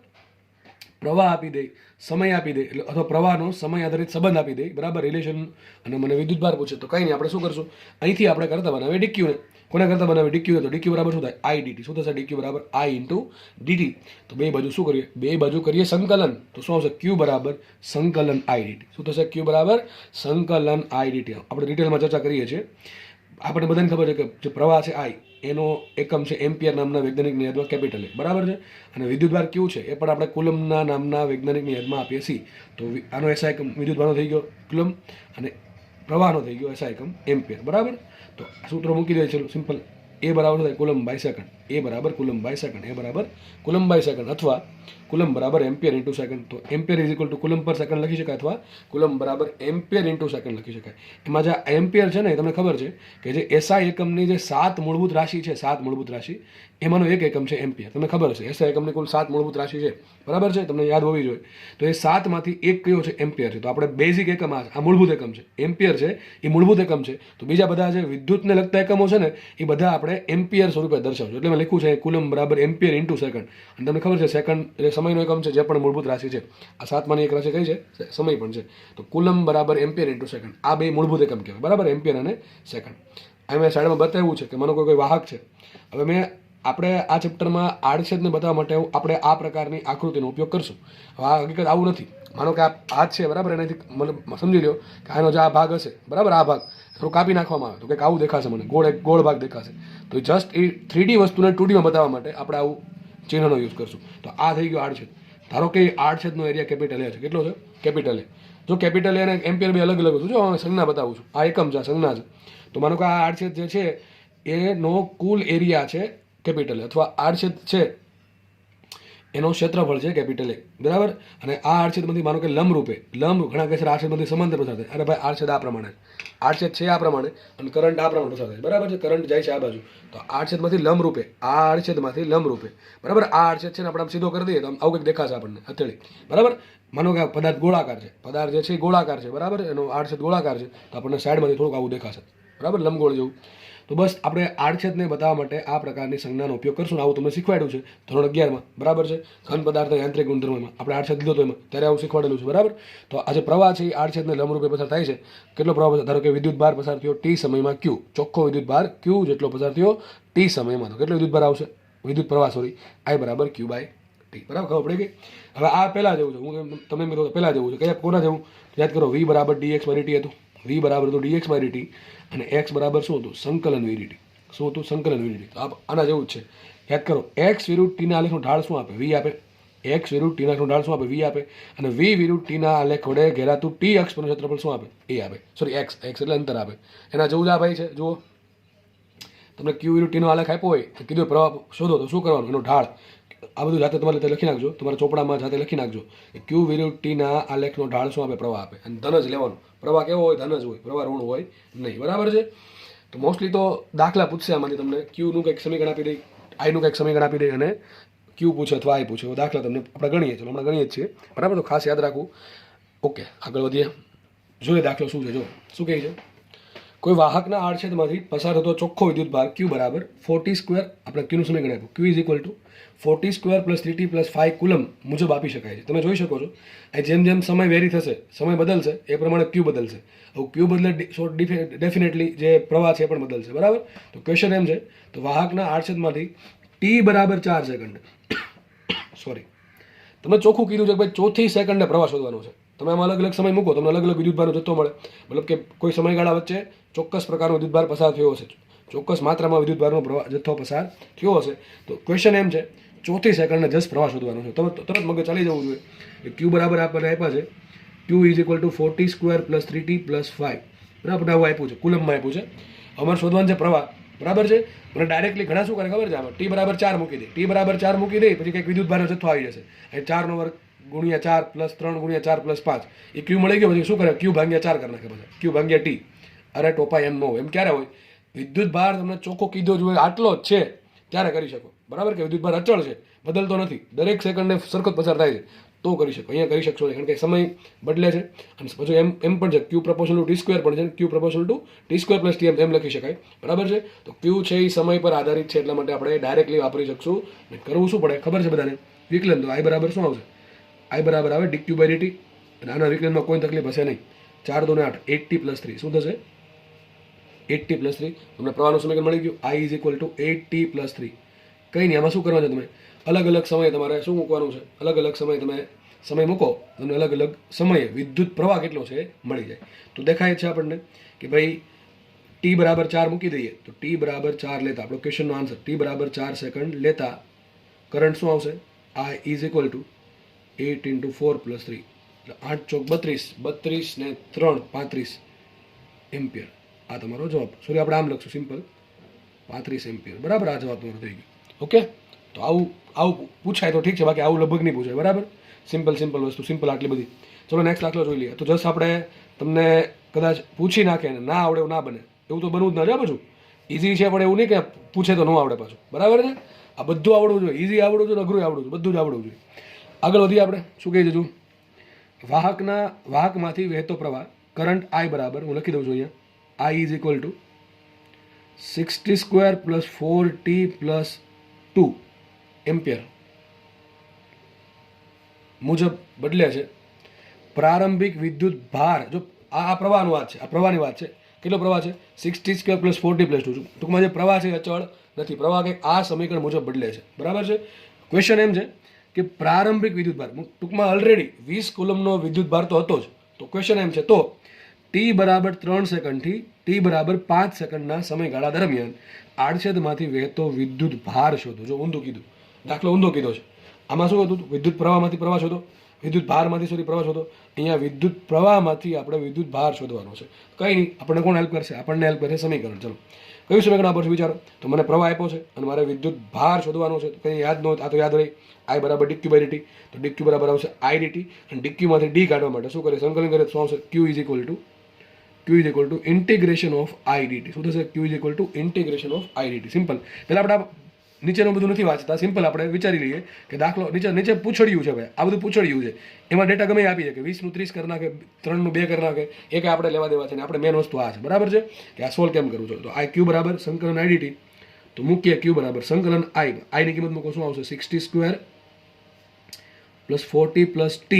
પ્રવાહ આપી દે, સમય આપી દે એટલે અથવા પ્રવાહનો સમય આધારિત સંબંધ આપી દે, બરાબર, રિલેશન, અને મને વિદ્યુત ભાર પૂછે તો કંઈ નહીં, આપણે શું કરશું? અહીંથી આપણે કરતા બનાવીએ ડીક્યુને. કોને કરતા બનાવીએ? ડીક્યુને. તો ડીક્યુ બરાબર શું થાય? આઈ ડીટી. શું થશે? ડીક્યુ બરાબર આઈ ઇન્ટુ ડીટી. તો બે બાજુ શું કરીએ? બે બાજુ કરીએ સંકલન. તો શું આવશે? ક્યુ બરાબર સંકલન આઈ ડીટી. શું થશે? ક્યુ બરાબર સંકલન આઈ ડીટી. આપણે ડિટેલમાં ચર્ચા કરીએ છીએ. આપણને બધાને ખબર છે કે જે પ્રવાહ છે આઈ, એનો એકમ છે એમ્પિયર નામના વૈજ્ઞાનિકની યાદમાં કેપિટલ એ, બરાબર છે. અને વિદ્યુતભાર ક્યુ છે એ પણ આપણે કુલમના નામના વૈજ્ઞાનિકની યાદમાં આપીએ છીએ. તો આનો એસઆઈ એકમ વિદ્યુતભારનો થઈ ગયો કુલમ, અને પ્રવાહનો થઈ ગયો એસઆઈ એકમ એમ્પિયર, બરાબર. તો સૂત્રો મૂકી દઈએ. ચલો સિમ્પલ. એ બરાબર થાય કુલમ બાય સેકન્ડ. એ બરાબર કુલમ બાય સેકન્ડ. એ બરાબર કુલમ બાય સેકન્ડ, અથવા કુલમ બરાબર એમ્પિયર ઇન્ટુ સેકન્ડ. તો ampere is equal to coulomb per second લખી શકાય, અથવા કુલમ બરાબર એમ્પિયર ઇન્ટુ સેકન્ડ લખી શકાય. એમાં જે એમ્પિયર છે ને એ તમને ખબર છે કે જે એસઆઈ એકમની જે 7 મૂળભૂત રાશિ છે, 7 મૂળભૂત રાશિ, એમાંનો એક એકમ છે એમ્પિયર. તમને ખબર છે એસઆઈ એકમની કુલ 7 મૂળભૂત રાશિ છે, બરાબર છે, તમને યાદ હોવી જોઈએ. તો એ 7માંથી એક કયો છે? એમ્પિયર છે. તો આપણે બેઝિક એકમ આ મૂળભૂત એકમ છે, એમ્પિયર છે, એ મૂળભૂત એકમ છે. તો બીજા બધા જે વિદ્યુતને લગતા એકમો છે ને એ બધા આપણે એમ્પિયર સ્વરૂપે દર્શાવશું. એટલે મેં લખ્યું છે કુલમ બરાબર એમ્પિયર ઇન્ટુ સેકન્ડ. અને તમને ખબર છે સેકન્ડ એટલે સમયનો એકમ છે, જે પણ મૂળભૂત રાશિ છે. આ 7માંની એક રાશિ કઈ છે? સમય પણ છે. તો કુલમ બરાબર એમ્પિયર ઇન્ટુ સેકન્ડ. આ બે મૂળભૂત એકમ કહેવાય, બરાબર, એમ્પિયર અને સેકન્ડ. આ મેં સાઈડમાં બતાવ્યું છે કે માનો કોઈ વાહક છે. હવે મેં આપણે આ ચેપ્ટરમાં આડછેદને બતાવવા માટે આપણે આ પ્રકારની આકૃતિનો ઉપયોગ કરશું. હવે આ હકીકત આવું નથી. માનો કે આ હાથ છે, બરાબર, એનાથી મને સમજી લો કે આનો જે આ ભાગ હશે, બરાબર, આ ભાગ થોડું કાપી નાખવામાં આવે તો કંઈક આવું દેખાશે, મને એક ગોળ ભાગ દેખાશે. તો જસ્ટ એ 3D વસ્તુને 2Dમાં બતાવવા માટે આપણે આવું ચિહ્નનો યુઝ કરશું. તો આ થઈ ગયો આડછેદ. ધારો કે આડછેદનો એરિયા કેપિટલ એ છે. કેટલો છે? કેપિટલ એ. જો કેપિટલ એ અને એમ્પિયર બે અલગ અલગ વસ્તુ. જો સંજ્ઞા બતાવું છું. આ એકમ છે, આ સંજ્ઞા છે. તો માનો કે આ આડછેદ જે છે એનો કુલ એરિયા છે કેપિટલ એ, અથવા આડછેદ છે એનો ક્ષેત્રફળ છે કેપિટલ એ, બરાબર. અને આ આડછેદમાંથી માનો કે લંબરૂપે, ઘણા કહે છે આડછેદમાંથી સમાંતર પસાર થાય. અરે ભાઈ, આડછેદ આ પ્રમાણે, આડછેદ છે આ પ્રમાણે, અને કરંટ આ પ્રમાણે પસાર થાય, બરાબર છે. કરંટ જાય છે આ બાજુ. તો આડછેદમાંથી લંબરૂપે, આ આડછેદમાંથી લંબરૂપે, બરાબર. આ આડછેદ છે ને આપણે આમ સીધો કરી દઈએ તો આવું કંઈક દેખાશે આપણને હથેળી, બરાબર. માનો કે પદાર્થ ગોળાકાર છે, પદાર્થ જે છે એ ગોળાકાર છે, બરાબર, એનો આડછેદ ગોળાકાર છે, તો આપણને સાઈડમાંથી થોડુંક આવું દેખાશે, બરાબર, લંબગોળ જેવું. તો બસ આપણે આડછેદને બતાવવા માટે આ પ્રકારની સંજ્ઞાનો ઉપયોગ કરશું. આવું તમને શીખવાડ્યું છે ધોરણ 11માં, બરાબર છે. ઘન પદાર્થ યાંત્રિક ગુણધર્મોમાં આપણે આડછેદ લીધો તો એમાં ત્યારે આવું શીખવાડેલું છે, બરાબર. તો આજે પ્રવાહ છે એ આડછેદને લંબરૂપે પસાર થાય છે. કેટલો પ્રવાહ પસાર? ધારો કે વિદ્યુત ભાર પસાર થયો ટી સમયમાં ક્યુ, ચોખ્ખો વિદ્યુત ભાર ક્યુ જેટલો પસાર થયો ટી સમયમાં, તો કેટલો વિદ્યુત ભાર આવશે? વિદ્યુત પ્રવાહ આઈ બરાબર ક્યુ બાય ટી, બરાબર. ખબર પડી ગઈ. હવે આ પહેલાં જેવું છે, હું તમને મિત્રો પહેલાં જેવું છે. કયા કોના જેવું? યાદ કરો, વી બરાબર ડીએક્સ બાય ડીટી હતું. વી બરાબર હતું ડીએક્સ બાય ડીટી, અને એક્સ બરાબર શું હતું? સંકલન વી ડીટી. શું હતું? સંકલન વી ડીટી. તો આના જેવું જ છે. યાદ કરો, એક્સ વિરુદ્ધ ટીના આલેખનો ઢાળ શું આપે? વી આપે. એક્સ વિરુદ્ધ ટીના આલેખનો ઢાળ શું આપે? વી આપે. અને વી વિરુદ્ધ ટીના આલેખ વડે ઘેરાતું ટી અક્ષ પરનું ક્ષેત્રફળ શું આપે? એ આપે. સોરી, એક્સ એટલે અંતર આપે. એના જેવું જ આ ભાઈ છે, જુઓ. તમને ક્યુ વિરુદ્ધ ટીનો આલેખ આપ્યો હોય તો કીધું પ્રવાહ શોધો, તો શું કરવાનું? એનો ઢાળ. આ બધું જાતે તમારે લખી નાખજો, તમારા ચોપડામાં જાતે લખી નાખજો. ક્યુ વિરુદ્ધ ટીના આલેખનો ઢાળ શું આપે? પ્રવાહ આપે. અને ધન જ લેવાનું. પ્રવાહ કેવો હોય? ધન જ હોય. પ્રવાહ ઋણ હોય નહીં, બરાબર છે. તો મોસ્ટલી તો દાખલા પૂછશે આમાંથી તમને. ક્યુનું કંઈક સમીકરણ આપી દઈ, આઈનું કંઈક સમીકરણ આપી દઈ, અને ક્યુ પૂછે અથવા આઈ પૂછે. દાખલા તમને આપણે ગણીએ. ચલો હમણાં ગણીએ જ છીએ, બરાબર. તો ખાસ યાદ રાખવું. ઓકે, આગળ વધીએ. જોઈએ દાખલો શું છે. જો શું કહે છે, કોઈ વાહકના આડછેદમાંથી પસાર થતો ચોખ્ખો વિદ્યુત ભાર ક્યુ બરાબર 40², આપણે ક્યુનું સમીકરણ આપ્યું, Q is equal to 40² + 3t + 5 coulomb મુજબ આપી શકાય છે. તમે જોઈ શકો છો એ જેમ જેમ સમય વેરી થશે, સમય બદલશે, એ પ્રમાણે ક્યુ બદલશે. હવે ક્યુ બદલે ડેફિનેટલી જે પ્રવાહ છે એ પણ બદલશે, બરાબર. તો ક્વેશ્ચન એમ છે, તો વાહકના આડછેદમાંથી ટી બરાબર 4 સેકન્ડ, સોરી, તમે ચોખ્ખું કીધું છે કે ભાઈ ચોથી સેકન્ડે પ્રવાહ શોધવાનો છે. તમે આમાં અલગ અલગ સમય મૂકો, તમને અલગ અલગ વિદ્યુતભારનો જથ્થો મળે. મતલબ કે કોઈ સમયગાળા વચ્ચે ચોક્કસ પ્રકારનો વિદ્યુતભાર પસાર થયો હશે, ચોક્કસ માત્રામાં વિદ્યુતભારનો જથ્થો પસાર થયો હશે. તો ક્વેશ્ચન એમ છે ચોથી સેકન્ડને જસ્ટ પ્રવાહ શોધવાનો છે. તરત મગજ ચાલી જવું જોઈએ કે ક્યુ બરાબર આપણને આપ્યા છે ક્યુ ઇઝ ઇક્વલ ટુ 40² + 3t + 5 બરાબર આવું આપ્યું છે, કુલમમાં આપ્યું છે. અમારે શોધવાનું છે પ્રવાહ બરાબર છે. મને ડાયરેક્ટલી ઘણા શું કરે ખબર છે આમાં ટી બરાબર 4 મૂકી દે, ટી બરાબર 4 મૂકી દે પછી કંઈક વિદ્યુત ભારનો જથ્થો આવી જશે એ 4 નો વર્ગ ગુણ્યા 4 + 3 ગુણ્યા 4 + 5 એ ક્યુ મળી ગયો પછી શું કરે ક્યુ ભાગ્યા 4 કરી નાખે પછી ક્યુ ભાગ્યા ટી. અરે ટોપા એમ ન હોય, એમ ક્યારે હોય વિદ્યુત ભાર તમને ચોખ્ખો કીધો જોઈએ આટલો જ છે ત્યારે કરી શકો બરાબર કે વિદ્યુત ભાર અચળ છે બદલતો નથી દરેક સેકન્ડે સરખો જ પસાર થાય છે તો કરી શકો. અહીંયા કરી શકશો નહીં કારણ કે સમય બદલે છે અને પછી એમ પણ છે ક્યુ પ્રપોર્શનલ ટુ ટી સ્ક્વેર પણ છે ક્યુ પ્રપોર્શનલ ટુ ટી² + ટી એમ લખી શકાય બરાબર છે. તો ક્યુ છે એ સમય પર આધારિત છે એટલા માટે આપણે ડાયરેક્ટલી વાપરી શકશું. અને કરવું શું પડે ખબર છે બધાને વિકલન. તો આઈ બરાબર શું આવશે આઈ બરાબર આવે dq/dt અને આના વિકલનમાં કોઈ તકલીફ હશે નહીં. 4 × 2 = 8 8t + 3 શું થશે 8t + 3 તમને પ્રવાહનું સમીકરણ મળી ગયું i = 8t + 3. કંઈ નહીં આમાં શું કરવાનું છે તમે અલગ અલગ સમયે તમારે શું મૂકવાનું છે અલગ અલગ સમયે તમે સમય મૂકો તમને અલગ અલગ સમયે વિદ્યુત પ્રવાહ કેટલો છે એ મળી જાય. તો દેખાય છે આપણને કે ભાઈ ટી બરાબર 4 મૂકી દઈએ તો ટી બરાબર 4 લેતા આપણો ક્વેશ્ચનનો આન્સર ટી બરાબર 4 સેકન્ડ લેતા કરંટ શું આવશે I = 8 × 4 + 3 એટલે 8 ચોક 32 32 ને 3 35 એમ્પિયર. આ તમારો જવાબ. સોરી આપણે આમ લખશું સિમ્પલ 35 એમ્પિયર બરાબર. આ જવાબ તમારો થઈ ગયો. ઓકે તો આવું પૂછાય તો ઠીક છે બાકી આવું લગભગ નહીં પૂછાય બરાબર. સિમ્પલ વસ્તુ સિમ્પલ આટલી બધી. ચલો નેક્સ્ટ દાખલો જોઈ લઈએ. તો જસ્ટ આપણે તમને કદાચ પૂછી નાખે ને ના આવડે એવું ના બને એવું તો બનવું જ ના પાછું. ઇઝી છે પણ એવું નહીં કે પૂછે તો ન આવડે પાછું બરાબર છે. આ બધું આવડવું જોઈએ, ઇઝી આવડવું જોઈએ, અઘરું આવડવું જોઈએ, બધું જ આવડવું જોઈએ. આગળ વધીએ આપણે શું કહી દીધું વાહકમાંથી વહેતો પ્રવાહ કરંટ I બરાબર હું લખી દઉં છું અહીંયા I = 60² + 4t + 2 એમ્પિયર મુજબ બદલે છે. પ્રારંભિક વિદ્યુત ભાર જો આ પ્રવાહની વાત છે, આ પ્રવાહની વાત છે. કેટલો પ્રવાહ છે 60² + 4t + 2. ટૂંકમાં જે પ્રવાહ છે અચળ નથી, પ્રવાહ કંઈક આ સમીકરણ મુજબ બદલે છે બરાબર છે. ક્વેશ્ચન એમ છે કે પ્રારંભિક વિદ્યુત ભાર ટૂંકમાં ઓલરેડી 20 કુલમનો વિદ્યુત ભાર તો હતો જ. તો ક્વેશ્ચન એમ છે તો ટી બરાબર 3 સેકન્ડથી ટી બરાબર 5 સેકન્ડના સમયગાળા દરમિયાન આડછેદમાંથી વહેતો વિદ્યુત ભાર શોધો. જો ઊંધું કીધું દાખલો ઊંધો કીધો છે. આમાં શું હતું વિદ્યુત પ્રવાહમાંથી પ્રવાહ શોધો, વિદ્યુત ભારમાંથી પ્રવાહ શોધો. અહીંયા વિદ્યુત પ્રવાહમાંથી આપણે વિદ્યુત ભાર શોધવાનો છે. કંઈ નહીં આપણને કોણ હેલ્પ કરશે આપણને હેલ્પ કરશે સમીકરણ. ચલો કયું સમીકરણ આપો છો વિચારો. તો મને પ્રવાહ આપ્યો છે અને મારે વિદ્યુત ભાર શોધવાનો છે. કંઈ યાદ ન હોય આ તો યાદ રહી I બરાબર dq/dt. તો dq બરાબર આવશે idt અને dqમાંથી d કાઢવા માટે શું કરીએ સંકલન કરીએ શું આવશે q = ઇન્ટિગ્રેશન ઓફ idt. શું થશે q = integration of idt. Simple. પહેલાં આપણે નીચેનું બધું નથી વાંચતા, સિમ્પલ આપણે વિચારી લઈએ કે દાખલો નીચે પૂછડ્યું છે ભાઈ આ બધું પૂછડ્યું છે એમાં ડેટા ગમે આપી છે કે 20 નું 30 કરી નાખે 3 નું 2 કરી નાખે એ કંઈ આપણે લેવા દેવા છે ને આપણે મેન વસ્તુ આ છે બરાબર છે કે આ સોલ્વ કેમ કરવું છે. તો I q બરાબર સંકલન idt તો મૂકીએ q બરાબર સંકલન I ની કિંમત મૂકો શું આવશે 60² + 4t + t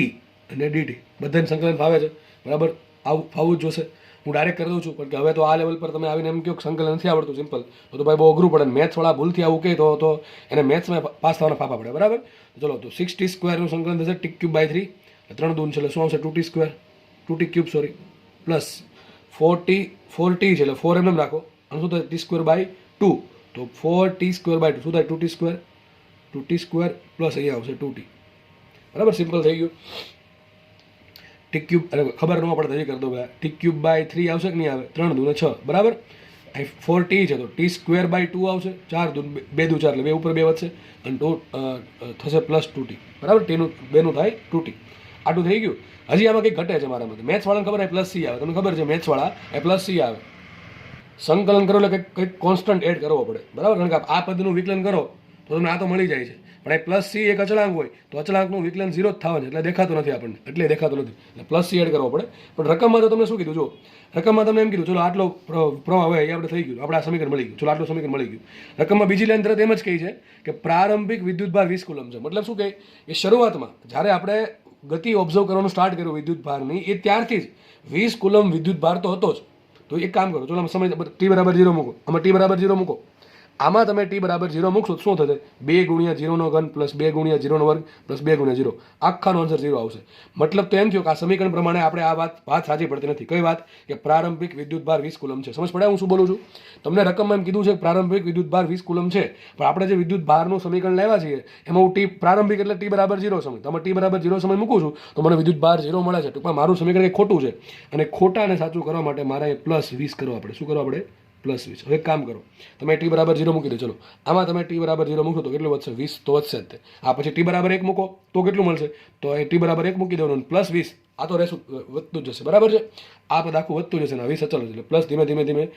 અને dt બધાને સંકલન ફાવે છે બરાબર. આવું ફાવવું જ જોશે. હું ડાયરેક્ટ કરી દઉં છું પણ કે હવે તો આ લેવલ પર તમે આવીને એમ કહો સંકલન નથી આવડતું સિમ્પલ તો ભાઈ બહુ અઘરું પડે. મેથ્સવાળા ભૂલથી આવું કહે તો એને મેથ્સમાં પાસ થવાના ફાફા પડે બરાબર. ચલો તો 60² નું સંકલન થશે t³ / 3 3 દૂન છે એટલે શું આવશે 2t³ સોરી પ્લસ 4t છે એટલે 4 એમ રાખો અને શું થાય t² / 2 તો 4t² / 2 શું થાય 2t² પ્લસ અહીંયા આવશે 2t બરાબર. સિમ્પલ થઈ ગયું. t³ ખબર ન પડે હજી કરી દો t³ / 3 આવશે કે નહીં આવે 3 દૂને 6 બરાબર. 4t છે તો t² / 2 આવશે 4 દૂન 2 દૂ 4 એટલે 2 ઉપર 2 વધશે અને થશે પ્લસ 2t બરાબર. ટીનું 2 નું થાય 2t. આટલું થઈ ગયું. હજી આમાં કંઈક ઘટે છે મારા મતે. મેથ્સવાળાને ખબર પ્લસ c આવે તમને ખબર છે મેથ્સવાળા પ્લસ c આવે. સંકલન કરો એટલે કંઈક કોન્સ્ટન્ટ એડ કરવો પડે બરાબર. કારણ કે આ પદનું વિકલન કરો તો તમને આ તો મળી જાય છે પણ એ પ્લસ c એક અચળાંક હોય તો અચળાંકનું વિકલન 0 જ થવાનું એટલે દેખાતું નથી આપણને એટલે દેખાતું નથી એટલે પ્લસ c એડ કરવો પડે. પણ રકમમાં તો તમને શું કીધું જો રકમમાં તમને એમ કીધું ચલો આટલો પ્રવાહ હોય એ આપણે થઈ ગયું આપણે આ સમીકરણ મળી ગયું ચલો આટલું સમીકરણ મળી ગયું. રકમમાં બીજી લાઈન તરત એમ જ કહી છે કે પ્રારંભિક વિદ્યુત ભાર 20 કુલમ છે. મતલબ શું કહે એ શરૂઆતમાં જ્યારે આપણે ગતિ ઓબ્ઝર્વ કરવાનું સ્ટાર્ટ કર્યું વિદ્યુત ભારની એ ત્યારથી જ 20 કુલમ વિદ્યુત ભાર તો હતો જ. તો એક કામ કરો ચલો સમય t = 0 મૂકો આમાં t = 0 મૂકો આમાં તમે ટી બરાબર 0 મૂકશો તો શું થશે? 2 ગુણ્યા 0 ઘન પ્લસ 2 ગુણ્યા 0 વર્ગ પ્લસ 2 ગુણ્યા 0, આખાનો આન્સર 0 આવશે. મતલબ તો એમ થયો કે આ સમીકરણ પ્રમાણે આપણે આ વાત સાચી પડતી નથી. કઈ વાત? કે પ્રારંભિક વિદ્યુત ભાર 20 કુલમ છે. સમજ પડે હું શું બોલું છું? તમને રકમમાં એમ કીધું છે કે પ્રારંભિક વિદ્યુત ભાર 20 કુલમ છે, પણ આપણે જે વિદ્યુત ભારનું સમીકરણ લાવ્યા છીએ એમાં હું ટી પ્રારંભિક એટલે ટી બરાબર 0 સમય, તમે ટી બરાબર 0 સમય મૂકું છું તો મને વિદ્યુત ભાર 0 મળે છે. ટૂંકમાં મારું સમીકરણ ખોટું છે, અને ખોટાને સાચું કરવા માટે મારે પ્લસ 20 કરવા પડે. શું કરવા પડે? પ્લસ 20. હવે એક કામ કરો, તમે ટી બરાબર 0 મૂકી દો. ચલો, આમાં તમે ટી બરાબર 0 મૂકો તો કેટલું વધશે? 20 તો વધશે જ તે. આ પછી ટી બરાબર 1 મૂકો તો કેટલું મળશે? તો એ ટી બરાબર 1 મૂકી દેવાનું, પ્લસ 20. આ તો રહેશું, વધતું જ જશે. બરાબર છે? આ પદ આખું વધતું જશે ને 20 અચલ છે, એટલે પ્લસ ધીમે ધીમે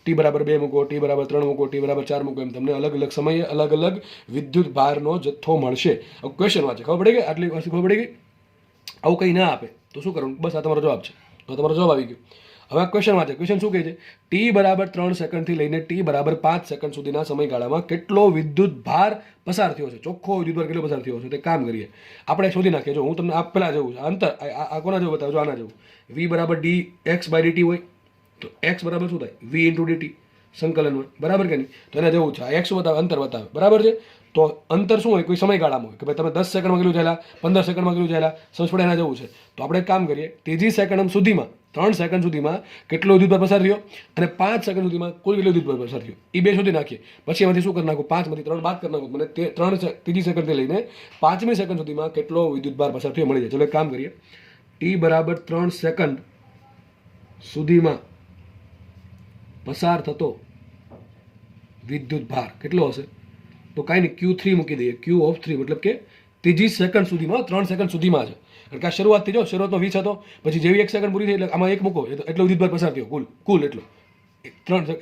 ટી બરાબર 2 મૂકો, ટી બરાબર 3 મૂકો, ટી બરાબર 4 મૂકો, એમ તમને અલગ અલગ સમયે અલગ અલગ વિદ્યુત ભારનો જથ્થો મળશે. હવે ક્વેશ્ચન વાંચે, ખબર પડી ગઈ? આટલી વસ્તુ ખબર પડી ગઈ? આવું કંઈ ના આપે તો શું કરવાનું? બસ આ તમારો જવાબ છે. તો તમારો જવાબ આવી ગયો. હવે આ ક્વેશ્ચન વાંચે. ક્વેશ્ચન શું કહે છે? ટી બરાબર 3 સેકન્ડથી લઈને ટી બરાબર 5 સેકન્ડ સુધીના સમયગાળામાં કેટલો વિદ્યુત ભાર પસાર થયો છે? ચોખ્ખો વિદ્યુત ભાર કેટલો પસાર થયો છે? તે કામ કરીએ, આપણે શોધી નાખીએ. જો હું તમને આ પહેલાં જવું અંતર, આ કોના જેવું બતાવજો? આના જેવું. વી બરાબર ડી એક્સ બાય ડીટી હોય તો એક્સ બરાબર શું થાય? વી ઇન્ટુ ડીટી સંકલનમાં. બરાબર કે નહીં? તો એને જવું છે. આ એક્સ બતાવે, અંતર બતાવે. બરાબર છે? તો અંતર શું હોય? કોઈ સમયગાળામાં હોય કે ભાઈ તમે 10 સેકન્ડમાં કેટલું ચાલ્યા, 15 સેકન્ડમાં કેટલું ચાલ્યા, સમજ પડે? એના જવું છે. તો આપણે એક કામ કરીએ, ત્રીજી સેકન્ડ સુધીમાં 3 સેકન્ડ સુધીમાં કેટલો વિદ્યુત ભાર પસાર થયો અને 5 સેકન્ડ સુધીમાં કુલ કેટલો વિદ્યુત ભાર પસાર થયો, એ બે શોધી નાખીએ. પછી એમાંથી શું કરી નાખું? 5 માંથી 3 બાદ કરી નાખું, મને ત્રીજી સેકન્ડથી લઈને 5મી સેકન્ડ સુધીમાં કેટલો વિદ્યુત ભાર પસાર થયો મળી જાય. ચલો એક કામ કરીએ, ટી બરાબર 3 સેકન્ડ સુધીમાં પસાર થતો વિદ્યુત ભાર કેટલો હશે? તો કાંઈ નહીં, Q3 મૂકી દઈએ. Q ઓફ 3 મતલબ કે ત્રીજી સેકન્ડ સુધીમાં, 3 સેકન્ડ સુધીમાં છે. કારણ કે આ શરૂઆતથી જો શરૂઆતનો 20 હતો, પછી જેવી 1 સેકન્ડ પૂરી થઈ એટલે આમાં 1 મૂકો એટલો વિદ્યુત ભાર પસાર થયો કુલ એટલો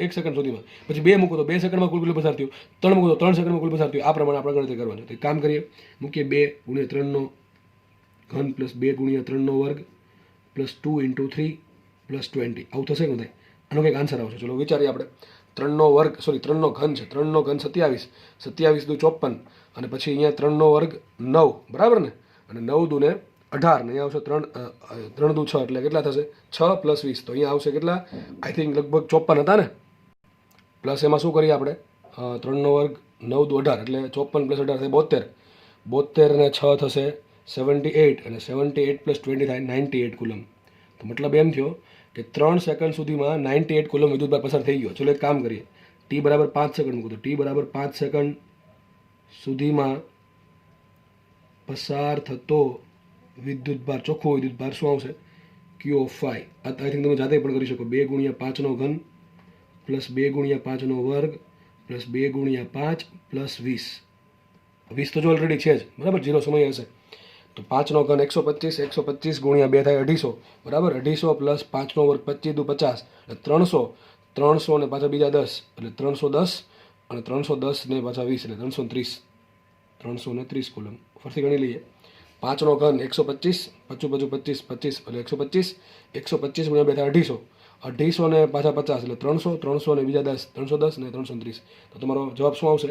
1 સેકન્ડ સુધીમાં. પછી 2 મૂકો તો 2 સેકન્ડમાં કુલ કેટલો પસાર થયો, 3 મૂકો તો 3 સેકન્ડમાં કુલ પસાર થયો. આ પ્રમાણે આપણે ગણતરી કરવાની. તો એક કામ કરીએ, મૂકીએ 2 ગુણ્યા 3 નો ઘન પ્લસ 2 ગુણ્યા 3 નો વર્ગ પ્લસ 2 ઇન્ટુ 3 પ્લસ 20. આવું થશે કે નહીં? આનો કંઈક આન્સર આવશે. ચલો વિચારીએ આપણે. 3 નો વર્ગ, સોરી 3 નો ઘન છે, 3 નો ઘન 27, 27 દુ 54, અને પછી અહીંયા 3 નો વર્ગ 9, બરાબર ને? અને 9 દુ ને 18, ને અહીંયા આવશે 3 દુ 6, એટલે કેટલા થશે? 6 પ્લસ 20. તો અહીંયા આવશે કેટલા? આઈ થિંક લગભગ 54 હતા ને? પ્લસ એમાં શું કરીએ આપણે? 3 નો વર્ગ 9 દુ 18, એટલે 54 પ્લસ 18 થાય 72, 72 ને 6 થશે 78, અને 78 પ્લસ 20 થાય 98 કુલમ. તો મતલબ એમ થયો કે 3 સેકન્ડ સુધીમાં 98 કુલમ વિદ્યુત ભાર પસાર થઈ ગયો. ચલો એક કામ કરીએ, ટી બરાબર 5 સેકન્ડ મૂકો તો ટી બરાબર 5 સેકન્ડ સુધીમાં પસાર થતો વિદ્યુત ભાર, ચોખ્ખો વિદ્યુત ભાર શું આવશે? Q of 5. આઈ થિંક તમે જાતે પણ કરી શકો. 2 ગુણ્યા 5 નો ઘન પ્લસ 2 ગુણ્યા 5 નો વર્ગ પ્લસ 2 ગુણ્યા 5 પ્લસ 20. 20 તો જો ઓલરેડી છે જ, બરાબર? 0 સમય હશે તો 5 નો ઘન 125, 125 ગુણ્યા 2 થાય 250, બરાબર? 250 પ્લસ 5 નો વર્ગ 25 દુ 50, એટલે 300, 300 ને પાછા બીજા 10, એટલે 310, અને 310 ને પાછા 20, એટલે 330, 330 કુલમ. ફરીથી ગણી લઈએ. 5 નો ઘન 125, 25 25 25, એટલે 125, 125 ગુણ્યા 2 થાય 250, 250 ને પાછા 50, એટલે 300, 300 ને બીજા 10, 310 ને 330. તો તમારો જવાબ શું આવશે?